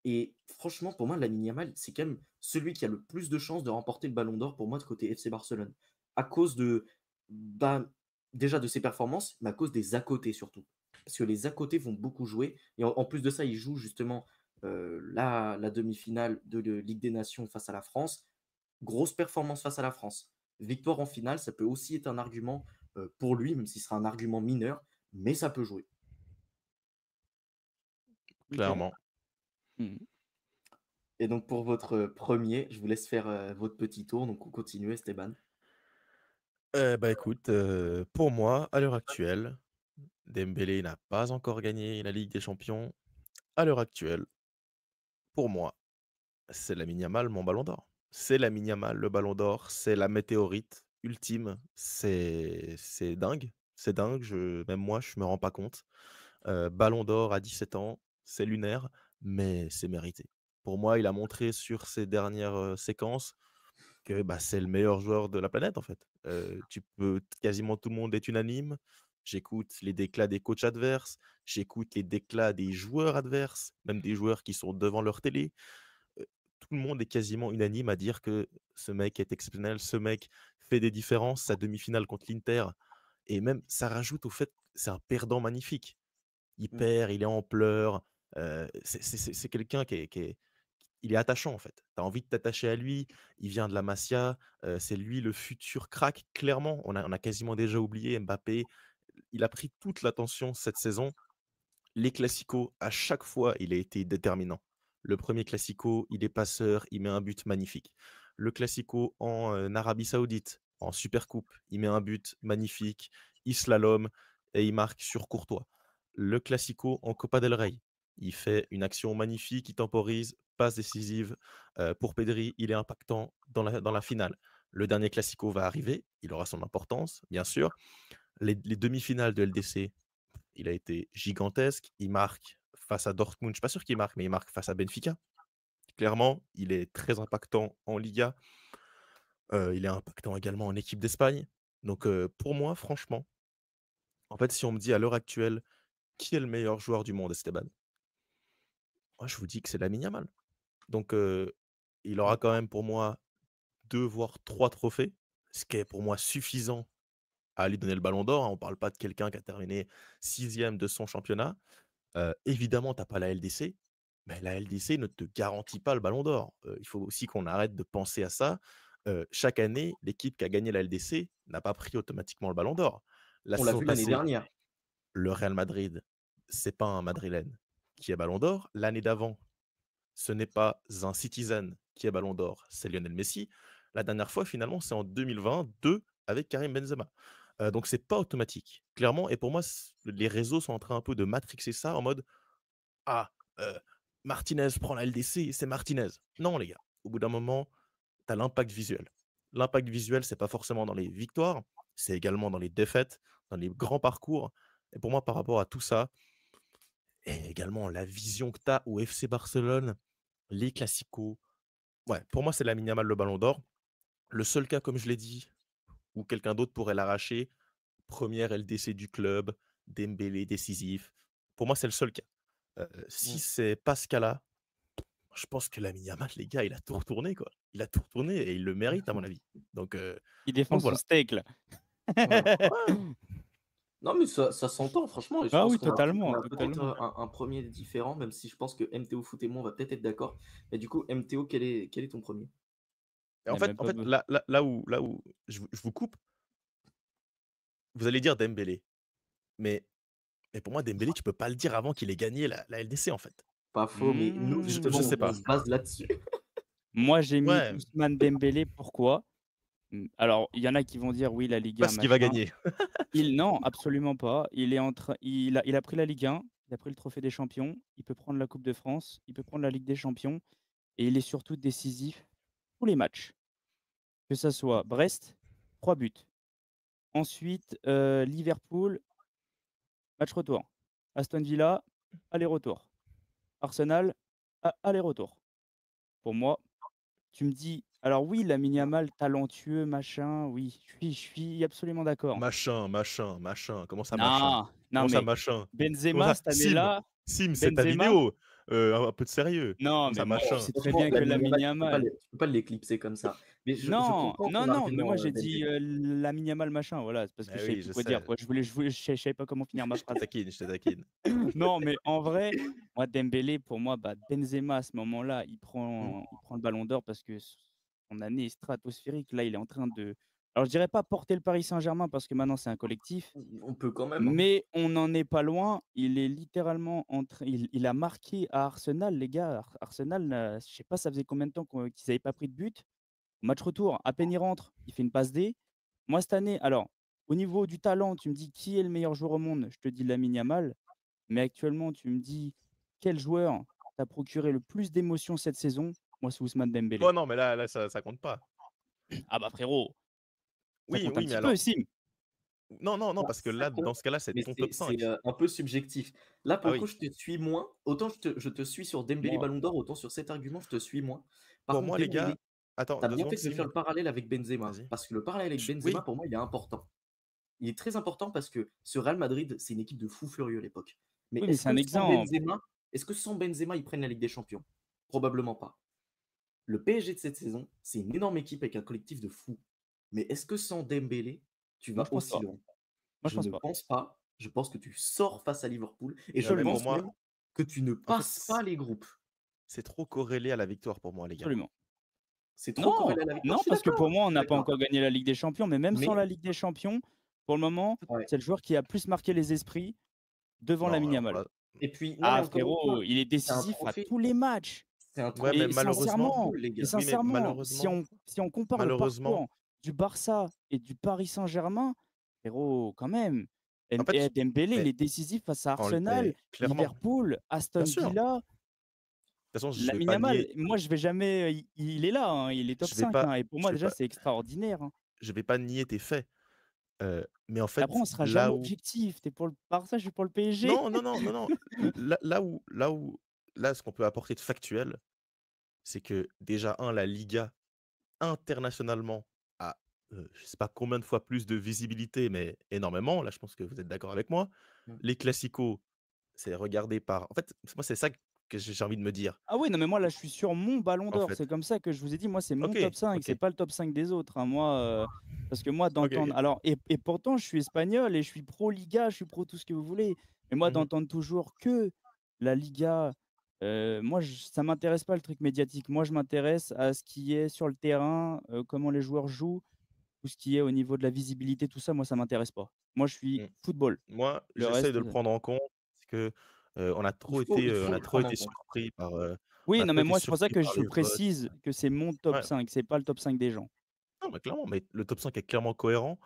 et franchement, pour moi, Lamine Yamal, c'est quand même celui qui a le plus de chances de remporter le ballon d'or pour moi de côté FC Barcelone. À cause de, bah, déjà de ses performances, mais à cause des à côté surtout. Parce que les à côté vont beaucoup jouer et en plus de ça, il joue justement, la demi-finale de Ligue des Nations face à la France. Grosse performance face à la France. Victoire en finale, ça peut aussi être un argument, pour lui, même si ce sera un argument mineur, mais ça peut jouer. OK. clairement. Mmh. Et donc pour votre, 1er, je vous laisse faire, votre petit tour, donc on continue Esteban. Bah, écoute, pour moi, à l'heure actuelle, Dembélé n'a pas encore gagné la Ligue des champions. À l'heure actuelle, pour moi, c'est Lamine Yamal, mon ballon d'or. C'est Lamine Yamal, le ballon d'or, c'est la météorite ultime. C'est dingue, c'est dingue, même moi, je me rends pas compte. Ballon d'or à 17 ans, c'est lunaire, mais c'est mérité. Pour moi, il a montré sur ses dernières, séquences que, bah, c'est le meilleur joueur de la planète, en fait. Quasiment tout le monde est unanime. J'écoute les déclats des coachs adverses, j'écoute les déclats des joueurs adverses, même des joueurs qui sont devant leur télé. Tout le monde est quasiment unanime à dire que ce mec est exceptionnel, ce mec fait des différences. Sa demi-finale contre l'Inter et même ça rajoute au fait que c'est un perdant magnifique. Il Mmh, perd, il est en pleurs, c'est quelqu'un il est attachant, en fait. Tu as envie de t'attacher à lui, il vient de la Masia, c'est lui le futur crack, clairement. On a quasiment déjà oublié Mbappé. Il a pris toute l'attention cette saison. Les classicos, à chaque fois, il a été déterminant. Le premier classico, il est passeur, il met un but magnifique. Le classico en, Arabie Saoudite, en Supercoupe, il met un but magnifique, il slalom et il marque sur Courtois. Le classico en Copa del Rey, il fait une action magnifique, il temporise, passe décisive, pour Pedri, il est impactant dans la finale. Le dernier classico va arriver, il aura son importance, bien sûr. Les demi-finales de LDC, il a été gigantesque. Il marque face à Dortmund. Je suis pas sûr qu'il marque, mais il marque face à Benfica. Clairement, il est très impactant en Liga. Il est impactant également en équipe d'Espagne. Donc, pour moi, franchement, en fait, si on me dit à l'heure actuelle, qui est le meilleur joueur du monde, Esteban? Moi, je vous dis que c'est Lamine Yamal. Donc, il aura quand d'accord. même pour moi 2 voire 3 trophées, ce qui est pour moi suffisant à lui donner le ballon d'or, hein. On ne parle pas de quelqu'un qui a terminé 6e de son championnat. Évidemment, tu as pas la LDC, mais la LDC ne te garantit pas le ballon d'or. Il faut aussi qu'on arrête de penser à ça. chaque année, l'équipe qui a gagné la LDC n'a pas pris automatiquement le ballon d'or. La On l'a saison vu l'année passée, dernière. le Real Madrid, c'est pas un madrilène qui est ballon d'or. L'année d'avant, ce n'est pas un citizen qui est ballon d'or, c'est Lionel Messi. La dernière fois, finalement, c'est en 2022 avec Karim Benzema. Donc c'est pas automatique, clairement. Et pour moi, les réseaux sont en train un peu de matrixer ça en mode: «Ah, Martinez prend la LDC, c'est Martinez». Non les gars, au bout d'un moment, tu as l'impact visuel. L'impact visuel, c'est pas forcément dans les victoires, c'est également dans les défaites, dans les grands parcours. Et pour moi, par rapport à tout ça, et également la vision que tu as au FC Barcelone, les classicos, ouais, pour moi, c'est Lamine Yamal le ballon d'or. Le seul cas, comme je l'ai dit, où quelqu'un d'autre pourrait l'arracher, première LDC du club, Dembélé décisif. Pour moi, c'est le seul cas. Si Mmh. c'est pas ce cas-là, je pense que Lamine Yamal, les gars, il a tout retourné, quoi. Il a tout retourné et il le mérite, à mon avis. Donc, heu, Il défend donc son voilà. steak là. Ouais. Ouais. Non, mais ça s'entend franchement et je Ah pense oui, qu'on totalement, a peut-être, totalement. un 1er différent, même si je pense que MTO Foot et moi, on va peut-être être d'accord. Mais du coup, MTO, quel est ton premier? Et Il y en a fait même en pas fait, be là où je vous coupe, vous allez dire Dembélé, mais pour moi, Dembélé, tu peux pas le dire avant qu'il ait gagné la LDC, en fait. Pas faux, mais nous, Je justement, sais on pas. se base là-dessus. Moi, j'ai mis Ouais, Ousmane Dembélé, pourquoi? Alors, il y en a qui vont dire: «Oui, la Ligue 1, parce qu'il va machin». gagner. Non, absolument pas. Il a pris la Ligue 1, il a pris le trophée des champions, il peut prendre la Coupe de France, il peut prendre la Ligue des champions et il est surtout décisif tous les matchs. Que ça soit Brest, 3 buts. Ensuite, Liverpool, match retour. Aston Villa, aller-retour. Arsenal, aller-retour. Pour moi, tu me dis alors oui, Lamine Yamal talentueux, machin, oui, je suis absolument d'accord. Machin, comment ça machin? Non, non, Comment ça mais machin? Comment Benzema ça cette Sim, année-là, Sim, c'est ta Benzema vidéo, un peu de sérieux. non, Comment mais ça moi, tu machin? sais très Franchement, bien que Lamine Lamine Yamal, Yamal tu peux pas l'éclipser comme ça. Mais je non, comprends non, ton non, mais argument, moi j'ai dit, Dembélé. Lamine Yamal machin, voilà, c'est parce que Eh je savais oui, plus je quoi dire, sais. quoi. Je savais pas comment finir ma Je te phrase. taquine, je te taquine. Non, mais en vrai, moi Dembélé pour moi, bah, Benzema à ce moment-là, Mmh. il prend le ballon d'or parce que son année est stratosphérique. Là, il est en train de alors je dirais pas porter le Paris Saint-Germain parce que maintenant c'est un collectif, On peut quand même, hein. mais on n'en est pas loin. Il est littéralement en train il a marqué à Arsenal, les gars. Arsenal, je sais pas ça faisait combien de temps qu'ils avaient pas pris de but. Match retour, à peine il rentre, il fait une passe D. Moi cette année alors, au niveau du talent, tu me dis: «Qui est le meilleur joueur au monde?» Je te dis Lamine Yamal. Mais actuellement, tu me dis: «Quel joueur t'a procuré le plus d'émotions cette saison?» Moi, c'est Ousmane Oh Dembélé. non, mais là, ça compte pas. Ah bah frérot, ça Oui, compte un oui, mais petit peu, alors Sim. non, non, non, Bah, parce que ça là, compte, dans ce cas-là, c'est mais ton top c'est, 5. un peu subjectif. Là, pour Ah le coup, oui. je te suis moins. Autant je te suis sur Dembélé Moi Ballon d'Or, autant sur cet argument, je te suis moins. Par Pour contre, moi, les gars, Dembélé, attends tu as 2 bien secondes, fait de me faire Sim. le parallèle avec Benzema, Vas-y. parce que le parallèle avec Benzema, Oui, pour moi, il est important. Il est très important parce que ce Real Madrid, c'est une équipe de fous furieux à l'époque. Mais oui, mais c'est un exemple. Est-ce que sans Benzema, ils prennent la Ligue des Champions? Probablement pas. Le PSG de cette saison, c'est une énorme équipe avec un collectif de fous. Mais est-ce que sans Dembélé, tu Moi, vas je pense aussi pas. loin? Moi, je Je pense ne pas. pense pas. Je pense que tu sors face à Liverpool et Je je le mais pour pense pense. moi, même que tu ne en fait, passes pas les groupes. c'est trop corrélé à la victoire pour moi, les gars. C'est trop Non, corrélé à la victoire. non, Je suis parce que pour d'accord, moi, je on suis n'a pas d'accord. encore gagné la Ligue des Champions, mais même sans Mais la Ligue des Champions, pour le moment, ouais. c'est le joueur qui a plus marqué les esprits devant Non, Lamine alors Yamal. là, Et puis non, mais Ah encore une frérot, fois, il est c'est un décisif à trophée tous les matchs. c'est un ouais, mais trophée Et de malheureusement football, les gars. oui, mais si malheureusement on compare le malheureusement, parcours du Barça et du Paris Saint-Germain, frérot, quand même. en fait, Dembélé, il mais est décisif face à Arsenal, mais clairement, Liverpool, bien Aston sûr. De Villa, toute façon, je vais Lamine pas Yamal. nier Moi, je vais jamais il est là, hein, il est top je vais 5, pas hein, et pour je moi vais déjà pas c'est extraordinaire, hein. je vais pas nier tes faits, mais en Après fait, on sera jamais là où objectif. Tu es pour le Barça, je suis pour le PSG. non, non, non, non, non, là, ce qu'on peut apporter de factuel, c'est que déjà la Liga, internationalement, a, je sais pas combien de fois plus de visibilité, mais énormément. Là, je pense que vous êtes d'accord avec moi. Mmh. Les classicos, c'est regardé par en fait, moi, c'est ça que j'ai envie de me dire. Ah oui, non, mais moi, là, je suis sur mon ballon En d'or. C'est fait. comme ça que je vous ai dit, moi, c'est mon top OK, 5, c'est OK, pas le top 5 des autres, hein. Moi, parce que moi, OK, d'entendre OK. alors et pourtant, je suis espagnol et je suis pro Liga, je suis pro tout ce que vous voulez. Mais moi, Mmh. d'entendre toujours que la Liga, Moi, ça m'intéresse pas le truc médiatique. Moi, je m'intéresse à ce qui est sur le terrain, comment les joueurs jouent, tout ce qui est au niveau de la visibilité, tout ça, moi, ça m'intéresse pas. Moi, je suis Mmh. football. Moi, Le j'essaye de reste, le prendre en compte parce que, Il on faut a le trop prendre en été compte. surpris par, oui, non, mais moi, c'est pour ça que je les votes. précise que c'est mon top Ouais, 5, c'est pas le top 5 des gens. non, mais clairement, mais le top 5 est clairement cohérent.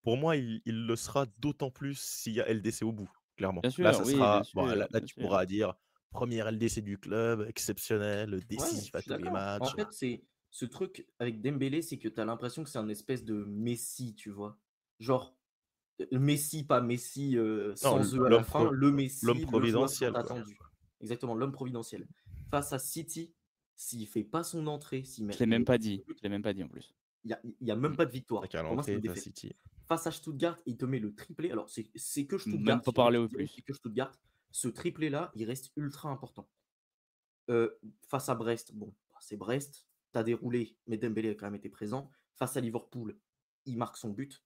Pour moi, il le sera d'autant plus s'il y a LDC au bout, clairement. Bien Là, sûr, ça oui, bien sera bon, sûr, là, bien tu sûr. pourras dire: «1re LDC du club, exceptionnel, Ouais, décisif je à suis tous les d'accord. En matchs». fait, c'est ce truc avec Dembélé, c'est que tu as l'impression que c'est un espèce de Messi, tu vois? Genre, Messi, pas Messi, Non, sans E à la fin, le l'homme Messi, le joueur tant providentiel, quoi. attendu. Exactement, l'homme providentiel. Face à City, s'il fait pas son entrée, s'il Je met l'ai il même met pas pas son dit, but, je l'ai même pas dit en plus. il y a même Mmh. pas de C'est victoire. qu'à Pour moi, c'est une l'entrée face défaite. City. Face à Stuttgart, il te met le triplé. Alors, c'est que Même Stuttgart, pas il y a rien parler qui au se dirait, c'est plus. que Stuttgart. Ce triplé-là, il reste ultra important. Face à Brest, bon, bah, c'est Brest, tu as déroulé, mais Dembélé a quand même été présent. Face à Liverpool, il marque son but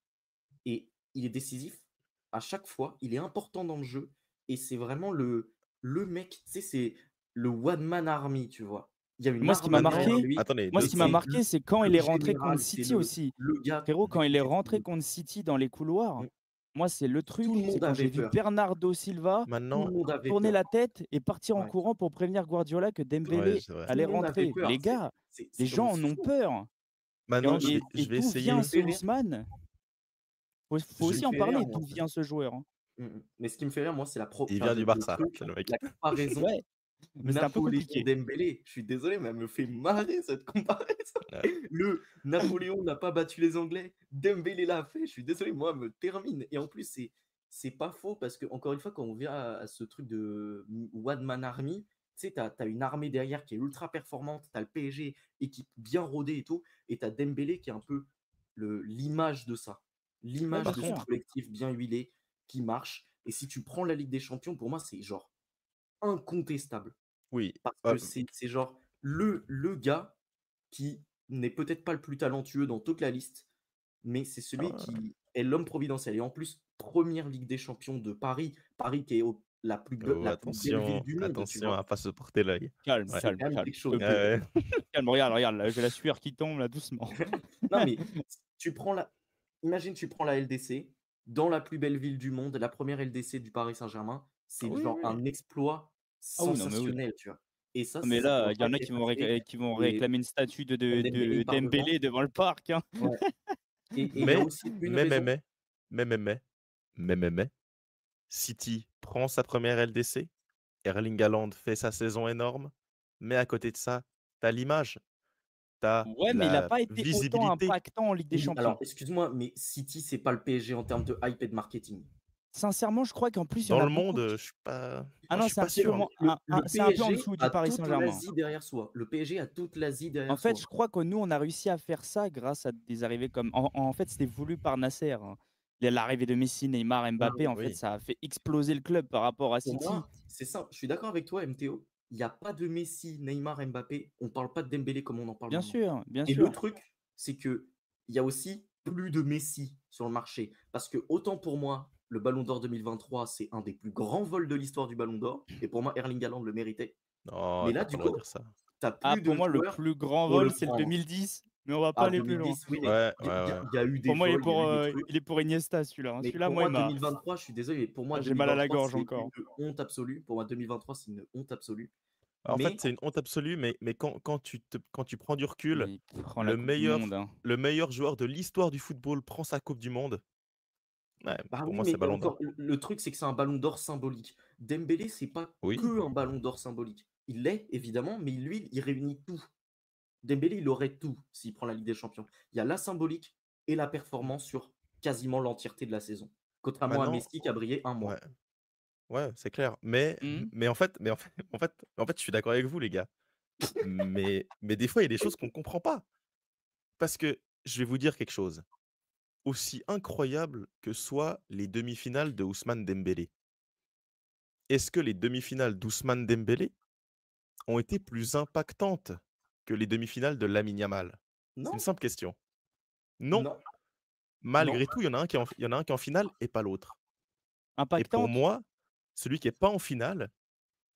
et il est décisif à chaque fois, il est important dans le jeu et c'est vraiment le mec, tu sais, c'est le one man army, tu vois? Il y a une Moi, ce qui m'a armée derrière Maintenant, lui attendez, moi, 2 ce qui m'a et secondes. marqué, c'est quand le il est rentré contre général, c'est City aussi. le gars Frérot, quand il est rentré de contre City dans les couloirs, mmh, moi, c'est le tout le truc, c'est monde quand avait j'ai vu peur, Bernardo Silva tout le Maintenant monde avait tourner peur. la tête et partir en Ouais, courant pour prévenir Guardiola que ouais, Dembélé c'est vrai. tout le allait monde avait rentrer. peur. Les gars, les C'est quand même gens en ont fou peur. Et Maintenant, en et le et je vais d'où ce qui me vient essayer ce fait rire Ousmane? Faut ce je qui aussi me en fait rire parler, moi, d'où vient ce joueur, hein. mais ce qui me fait rire moi, c'est il enfin vient du le Barça, truc, c'est le mec. la comparaison Ouais, mais c'était un peu compliqué. Napoléon-Dembélé. Je suis désolé, mais elle me fait marrer cette comparaison. Ouais. Le Napoléon n'a pas battu les Anglais, Dembélé l'a fait. Je suis désolé, moi, elle me termine et en plus, c'est pas faux parce que encore une fois, quand on vient à ce truc de one man army, tu sais, tu as une armée derrière qui est ultra performante, tu as le PSG, équipe bien rodée et tout, et tu as Dembélé qui est un peu l'image de ça. Ouais, L'image bien Par de ce sûr. contre, collectif bien huilé qui marche et si tu prends la Ligue des Champions, pour moi, c'est genre incontestable. oui, Parce que c'est genre le gars qui n'est peut-être pas le plus talentueux dans toute la liste, mais c'est celui ah, qui est l'homme providentiel et en plus, première Ligue des Champions de Paris, Paris qui est au oh, la plus belle ville attention, du monde, tu attention vois? à pas se porter l'œil. Calme, Ouais. C'est calme, quand même calme, quelque s'il te chose. plaît. Ouais, ouais. Calme, regarde, regarde, là, j'ai la sueur qui tombe là, doucement. Non, mais tu prends la imagine, tu prends la LDC, dans la plus belle ville du monde, la première LDC du Paris Saint-Germain, c'est Oui, genre oui. un exploit Ah oui, non, mais oui. sensationnel, tu vois? Et ça, Non, mais ça là, pourra il y pas en être a effacé qui vont et réclamer une statue Dembélé, de il part devant. Dembélé devant le parc, hein. Ouais. Et il y a Mais, aussi une mais, mais, raison. mais, mais, mais, mais, mais, City prend sa première LDC, Erling Haaland fait sa saison énorme, mais à côté de ça, tu as l'image, tu as Ouais, mais il a la pas été autant visibilité. impactant en Ligue des Oui, alors Champions. excuse-moi, mais City, c'est pas le PSG en termes de hype et de marketing. Sincèrement, je crois qu'en plus, il y en Dans a le beaucoup monde, qui moi, je non, suis c'est pas un C'est sûr, hein. purement le c'est un peu en PSG dessous du a Paris toute Saint-Germain. l'Asie derrière soi. Le PSG a toute l'Asie En derrière fait, soi. je crois que nous, on a réussi à faire ça grâce à des arrivées comme en fait, c'était voulu par Nasser, hein. L'arrivée de Messi, Neymar, Non, Mbappé, mais en fait, Oui. ça a fait exploser le club par rapport à pour City. moi, c'est simple. Je suis d'accord avec toi, MTO. Il y a pas de Messi, Neymar, Mbappé. On parle pas de Dembélé comme on en parle Bien maintenant. sûr, bien Et le sûr. truc, c'est que il y a aussi plus de Messi sur le marché. Parce que autant pour moi, le Ballon d'Or 2023, c'est un des plus grands vols de l'histoire du Ballon d'Or. Et pour moi, Erling Haaland le méritait. Non, Mais là, tu pas du le droit de coup, dire ça. tu as Ah, plus pour de moi, le joueurs plus grand pour le vol, c'est le prendre. 2010, mais on va pas Ah, aller plus loin. 2010, oui, mais Ouais, il y, ouais, y a ouais. il y a eu des Pour moi, vols, il y a eu des trucs. il est pour Iniesta, celui-là, hein. Mais Celui-là, pour moi, il moi, m'a 2023, je suis désolé, mais pour moi, ah, j'ai mal à la 2023, gorge c'est encore. une honte absolue. Pour moi, 2023, c'est une honte absolue. En fait, Mais c'est une honte absolue, mais quand tu prends du recul, Mais il prend la le coupe du monde, meilleur hein. le meilleur joueur de l'histoire du football prend sa coupe du monde. Ouais, bah pour oui, moi, c'est mais Ballon d'Or. encore, le truc, c'est que c'est un ballon d'or symbolique. Dembélé, c'est pas Oui, que un ballon d'or symbolique. Il l'est, évidemment, mais lui, il réunit tout. Dembélé, il aurait tout s'il prend la Ligue des Champions. Il y a la symbolique et la performance sur quasiment l'entièreté de la saison. Contrairement à maintenant Messi qui a brillé un ouais, mois. ouais, c'est clair. Mais Mmh. mais en fait je suis d'accord avec vous les gars. Mais des fois, il y a des choses qu'on comprend pas. Parce que je vais vous dire quelque chose, aussi incroyable que soient les demi-finales de Ousmane Dembélé, est-ce que les demi-finales d'Ousmane Dembélé ont été plus impactantes que les demi-finales de Lamine Yamal? C'est une Non, simple question. Non, non, non. malgré tout, il y en a un qui est en finale et pas l'autre. Et pour Impactante? moi, celui qui est pas en finale,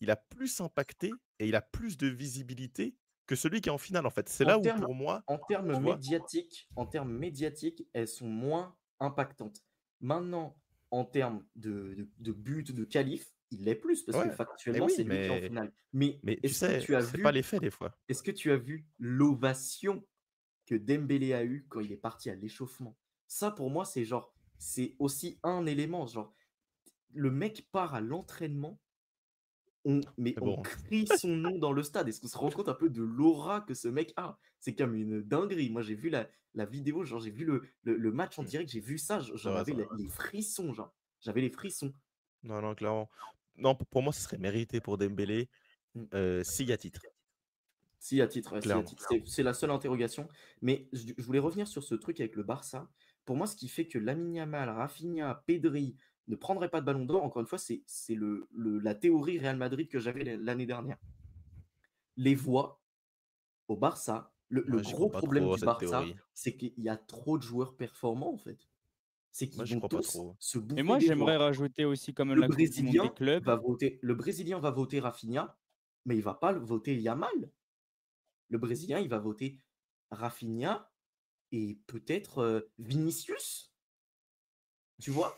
il a plus impacté et il a plus de visibilité que celui qui est en finale, en fait. C'est En là où termes pour moi, en termes tu vois? médiatiques, elles sont moins impactantes. Maintenant, en termes de buts, de qualifs, il l'est plus parce que Ouais, et factuellement, oui, c'est lui qui est en finale. Mais mais tu sais, c'est pas les faits des fois. est-ce que tu as vu l'ovation que Dembélé a eue quand il est parti à l'échauffement? Ça, pour moi, c'est genre, c'est aussi un élément, genre, le mec part à l'entraînement, Mais on bon, crie son nom dans le stade. Est-ce qu'on se rend compte un peu de l'aura que ce mec a? C'est comme une dinguerie. Moi, j'ai vu la vidéo, genre, j'ai vu le match en mmh, direct, j'ai vu ça, c'est j'en vrai, c'est avais vrai. les frissons, genre. J'avais les frissons. Non, non, clairement. Non, pour moi, ce serait mérité pour Dembélé, Mmh. s'il y a titre, Si, à titre, ouais, si, à clairement. titre. C'est la seule interrogation. Mais je voulais revenir sur ce truc avec le Barça. Pour moi, ce qui fait que Lamine Yamal, Rafinha, Pedri ne prendraient pas de ballon d'or, encore une fois, c'est la théorie Real Madrid que j'avais l'année dernière. Les voix au Barça, le Moi, j'y crois gros pas problème trop à du cette Barça, théorie. c'est qu'il y a trop de joueurs performants, en fait. C'est Moi, qu'ils j'y vont crois pas tous trop. se Et bouffer moi, des j'aimerais voix. rajouter aussi quand même Le la coupe du monde des Brésilien clubs. le Brésilien va voter Rafinha, mais il va pas voter Yamal. Le Brésilien, il va voter Rafinha et peut-être, Vinicius, tu vois?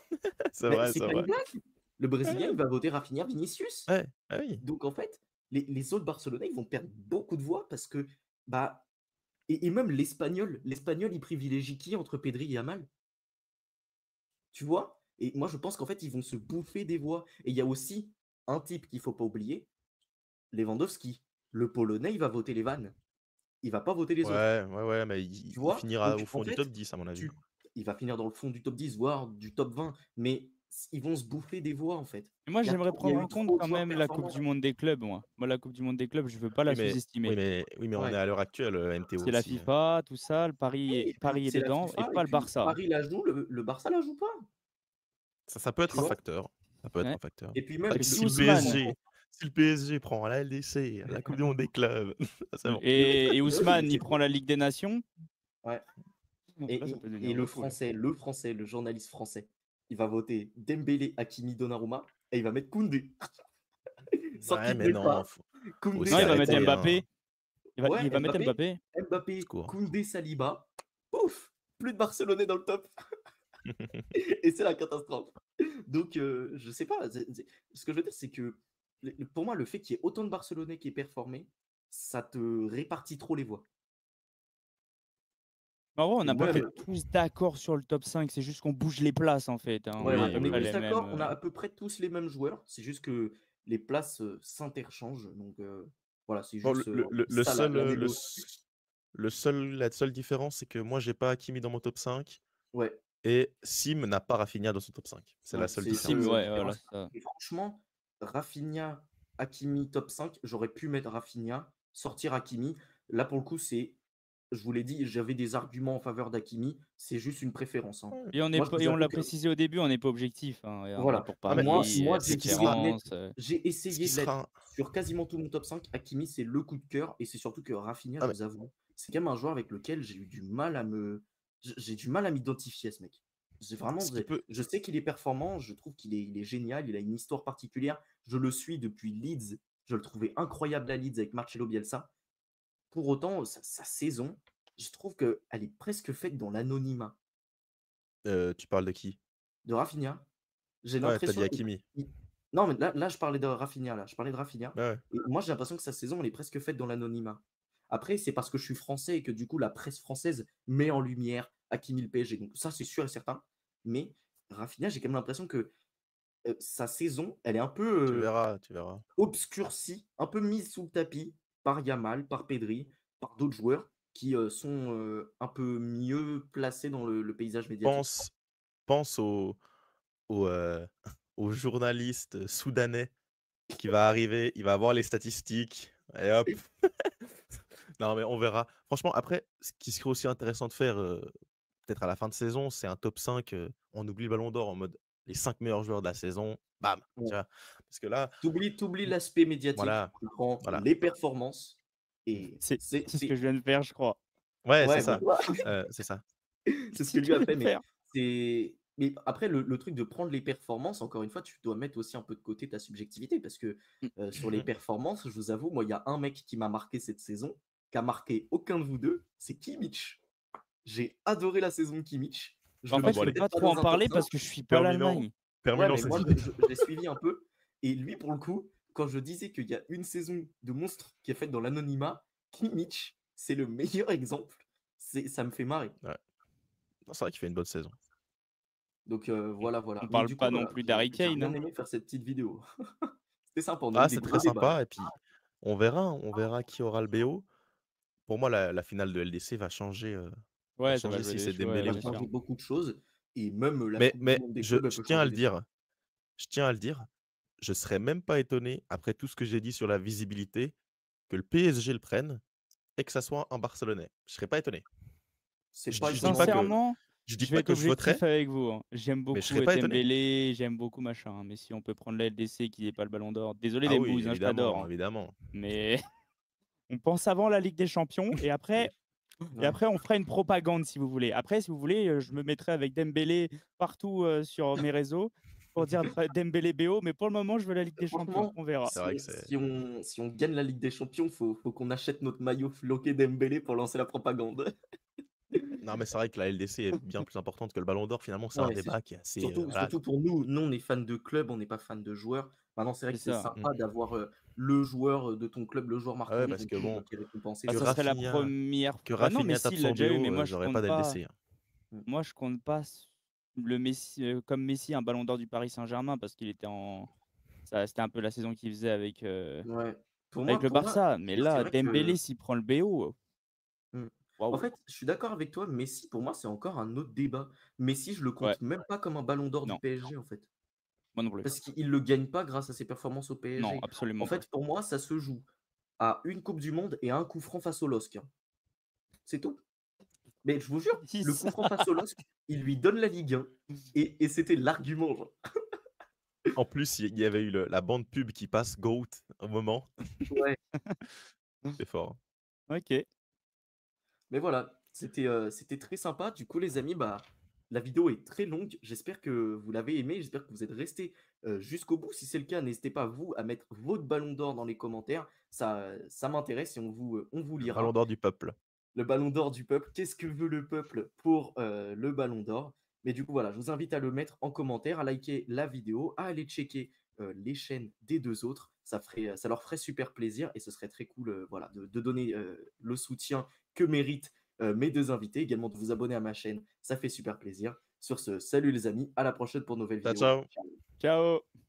C'est Mais vrai, c'est c'est pas une vrai. blague. Le Brésilien, il Ouais, va voter Rafinha, Vinicius. ouais, ah oui. Donc en fait, les autres Barcelonais, ils vont perdre beaucoup de voix parce que, bah et même l'Espagnol, il privilégie qui entre Pedri et Yamal? Tu vois? Et moi, je pense qu'en fait, ils vont se bouffer des voix et il y a aussi un type qu'il faut pas oublier, Lewandowski. Le Polonais, il va voter les vannes. Il va pas voter les autres. Ouais, ouais, ouais, mais Tu il vois? finira au Donc fond en du top fait, 10 à mon avis. tu il va finir dans le fond du top 10, voire du top 20, mais ils vont se bouffer des voix, en fait. Et moi, j'aimerais Il y a prendre eu en compte trop de quand joueurs même la coupe performants. du monde des clubs, moi. Moi, la coupe du monde des clubs, je veux pas la Oui, mais sous-estimer. on est Ouais. à l'heure actuelle, MTO C'est la aussi, hein. FIFA, tout ça, Oui, et puis Paris est c'est la dedans et FIFA et pas le puis Barça, hein. Paris la joue, le Barça la joue pas, Ça peut tu être un vois? facteur, ça peut être Ouais. un facteur. Et puis C'est même vrai que Si le Ousmane si le PSG prend la LDC, la coupe du monde des clubs, c'est bon. et bah oui, mais Ousmane, il c'est prend la Ligue des Nations, ouais. là, ça peut devenir Le trop cool. français, le journaliste français, il va voter Dembélé, Hakimi, Donnarumma et il va mettre Koundé. Ouais, Sorti de mais nulle non, part. faut Koundé, Non, aussi il va mettre arrêter, Saliba. hein. Mbappé. Ouais, Il va mettre Mbappé. Au Mbappé, secours. Koundé, Saliba. Pouf! Plus de Barcelonais dans le top et c'est la catastrophe. Donc je sais pas, ce que je veux dire, c'est que pour moi, le fait qu'il y ait autant de Barcelonais qui aient performé, ça te répartit trop les voix En vrai, on et n'a pas fait même tous d'accord sur le top 5, c'est juste qu'on bouge les places en fait, hein. On ouais, a à Oui, peu on est oui, près oui. tous les mêmes, d'accord, on a à peu près tous les mêmes joueurs, c'est juste que les places, s'interchangent donc voilà, c'est Bon, juste, ça la négo. la seule différence, c'est que moi, j'ai pas Hakimi dans mon top 5 Ouais, et Sim n'a pas Rafinha dans son top 5. C'est la ouais, seule c'est Sim, différence. ce ouais, voilà, différence c'est ça. et franchement, Rafinha, Hakimi top 5, j'aurais pu mettre Rafinha, sortir Hakimi. Là, pour le coup, je vous l'ai dit, j'avais des arguments en faveur d'Hakimi, c'est juste une préférence, hein. Ouais. Et on est Moi, je pas vous et on avoue l'a que précisé au début, on n'est pas objectif, hein, et on est voilà, pour Ah, mais Paris et moi être ce j'ai qui essayé de sera l'être référence. j'ai ce essayé qui de l'être sera sur quasiment tout mon top 5. Hakimi, c'est le coup de cœur et c'est surtout que Rafinha, ah, je mais vous avoue, c'est quand même un joueur avec lequel j'ai eu du mal à j'ai du mal à m'identifier à ce mec. J'ai vraiment ce qui peut je sais qu'il est performant, je trouve il est génial, il a une histoire particulière. Je le suis depuis Leeds, je le trouvais incroyable à Leeds avec Marcelo Bielsa. Pour autant, sa saison, je trouve qu'elle est presque faite dans l'anonymat. tu parles de qui? De Rafinha, j'ai Ouais, tu as dit l'impression Hakimi. qu'il non, mais là, je parlais de Rafinha, là. Je parlais de Rafinha Ouais, ouais. et moi, j'ai l'impression que sa saison, elle est presque faite dans l'anonymat. Après, c'est parce que je suis français et que du coup, la presse française met en lumière Hakimi, le PSG. Donc ça, c'est sûr et certain. Mais Rafinha, j'ai quand même l'impression que, sa saison, elle est un peu, Tu verras, tu verras. obscurcie, un peu mise sous le tapis par Yamal, par Pedri, par d'autres joueurs qui, sont, un peu mieux placés dans le paysage médiatique. Pense pense au, au journaliste soudanais qui va arriver, il va voir les statistiques et hop. Non, mais on verra. Franchement, après, ce qui serait aussi intéressant de faire, peut-être à la fin de saison, c'est un top 5, on oublie le Ballon d'or en mode les 5 meilleurs joueurs de la saison, bam, tu Ouais. vois? Parce que là, Tu oublies l'aspect médiatique, voilà, tu prends voilà. les performances et C'est ce que je viens de faire, je crois. Ouais, c'est ouais, bah, ça, tu vois? c'est ça. C'est ce que C'est ce lui que a je viens fait, de mais faire. c'est Mais après, le truc de prendre les performances, encore une fois, tu dois mettre aussi un peu de côté ta subjectivité parce que Mmh. sur les performances, je vous avoue, moi, il y a un mec qui m'a marqué cette saison, qui a marqué aucun de vous deux, c'est Kimmich. J'ai adoré la saison de Kimmich. Je En le fait, Ah je bon, mettrais peux allez, peut-être pas pas trop en dans un top parler 5. parce que je suis pas terminons, l'Allemagne. Ouais, terminons mais cette moi, idée. j'ai suivi un peu. Et lui, pour le coup, quand je disais qu'il y a une saison de monstre qui est faite dans l'anonymat, Kimmich, c'est le meilleur exemple. Ça me fait marrer. Ouais. Non, c'est vrai qu'il fait une bonne saison. Donc On voilà, voilà. on Mais parle du coup, pas non voilà, plus j'ai d'Harry j'ai Kane, bien hein. aimé faire cette petite vidéo. C'était sympa, on a eu Ah, des c'est gros très débats là. sympa et puis on verra qui aura le BO. Pour moi, la finale de LDC va Ouais, ça va changer jouer si des c'est choses, Ça ouais, Dembélé va ou bien pas. sûr. changer beaucoup de choses et même la Mais coupe du mais monde des je clubs, elle je peut tiens à changer le des choses. dire, je tiens à le dire, je serais même pas étonné, après tout ce que j'ai dit sur la visibilité, que le PSG le prenne et que ça soit un Barcelonais. Je serais pas étonné. C'est Je pas dis je dis étonnant pas non que plus. Sincèrement, je dis je vais pas être que je voterais, objectif avec vous, hein. J'aime mais je beaucoup, serais pas étonné. Dembélé, j'aime beaucoup machin, hein, mais si on peut prendre la LDC qui est pas le ballon d'or. Désolé Ah oui, Dembouz, hein, je t'adore, évidemment, hein, évidemment. mais on pense avant la Ligue des Champions et Mais après ouais. on fera une propagande si vous voulez. Après, si vous voulez, je me mettrai avec Dembélé partout, sur mes réseaux pour dire pa Dembélé BO, mais pour le moment, je veux la Ligue des Champions. Franchement, On verra. C'est vrai que c'est si on gagne la Ligue des Champions, faut qu'on achète notre maillot floqué Dembélé pour lancer la propagande. non, mais c'est vrai que la LDC est bien plus importante que le Ballon d'Or. Finalement, c'est un Ouais, c'est débat qui est assez, surtout voilà. surtout pour nous. Nous, on est fans de club, on n'est pas fans de joueurs. Maintenant, c'est vrai C'est que c'est ça. Mmh. sympa d'avoir, le joueur, de ton club, le joueur Ah ouais, marquant de parce ton que club, bon, qui est récompensé, Bah, que c'est ça serait la Rafinha première. que Bah, non, Rafinha Messi, tape il l'a son déjà eu, mais BO, moi, je j'aurais compte pas pas. d'LDC, hein. mmh, Moi, je compte pas le Messi, comme Messi, un ballon d'or du Paris Saint-Germain parce qu'il était en ça c'était un peu la saison qu'il faisait ouais. Pour avec moi le pour moi Barça. Mais c'est là, vrai que Dembélé, s'il prend le BO, mmh, en waouh! fait, je suis d'accord avec toi, Messi, pour moi, c'est encore un autre débat. Messi, je le Ouais, compte même pas comme un ballon d'or du non, PSG, en fait. moi non plus. Parce qu'il le gagne pas grâce à ses performances au Non, PSG. En absolument pas. fait, pour moi, ça se joue à une coupe du monde et à un coup franc face au LOSC, hein. C'est tout. Mais je vous jure, Qui le coup ça? franc face au LOSC, il lui donne la Ligue 1 et c'était l'argument, genre. En plus, il y avait eu la bande pub qui passe GOAT au moment. Ouais. C'est fort, hein. OK. Mais voilà, c'était très sympa. Du coup, les amis, bah, la vidéo est très longue. J'espère que vous l'avez aimée. J'espère que vous êtes restés jusqu'au bout. Si c'est le cas, n'hésitez pas, vous, à mettre votre ballon d'or dans les commentaires. Ça m'intéresse et on vous Le Ballon lira. d'Or du peuple. Le ballon d'or du peuple. Qu'est-ce que veut le peuple pour le ballon d'or? Mais du coup, voilà, je vous invite à le mettre en commentaire, à liker la vidéo, à aller checker les chaînes des deux autres. Ça leur ferait super plaisir et ce serait très cool voilà, de donner le soutien que méritent mes deux invités. Également de vous abonner à ma chaîne, ça fait super plaisir. Sur ce, salut les amis, à la prochaine pour une nouvelle Ciao, vidéo. ciao. Ciao. Ciao.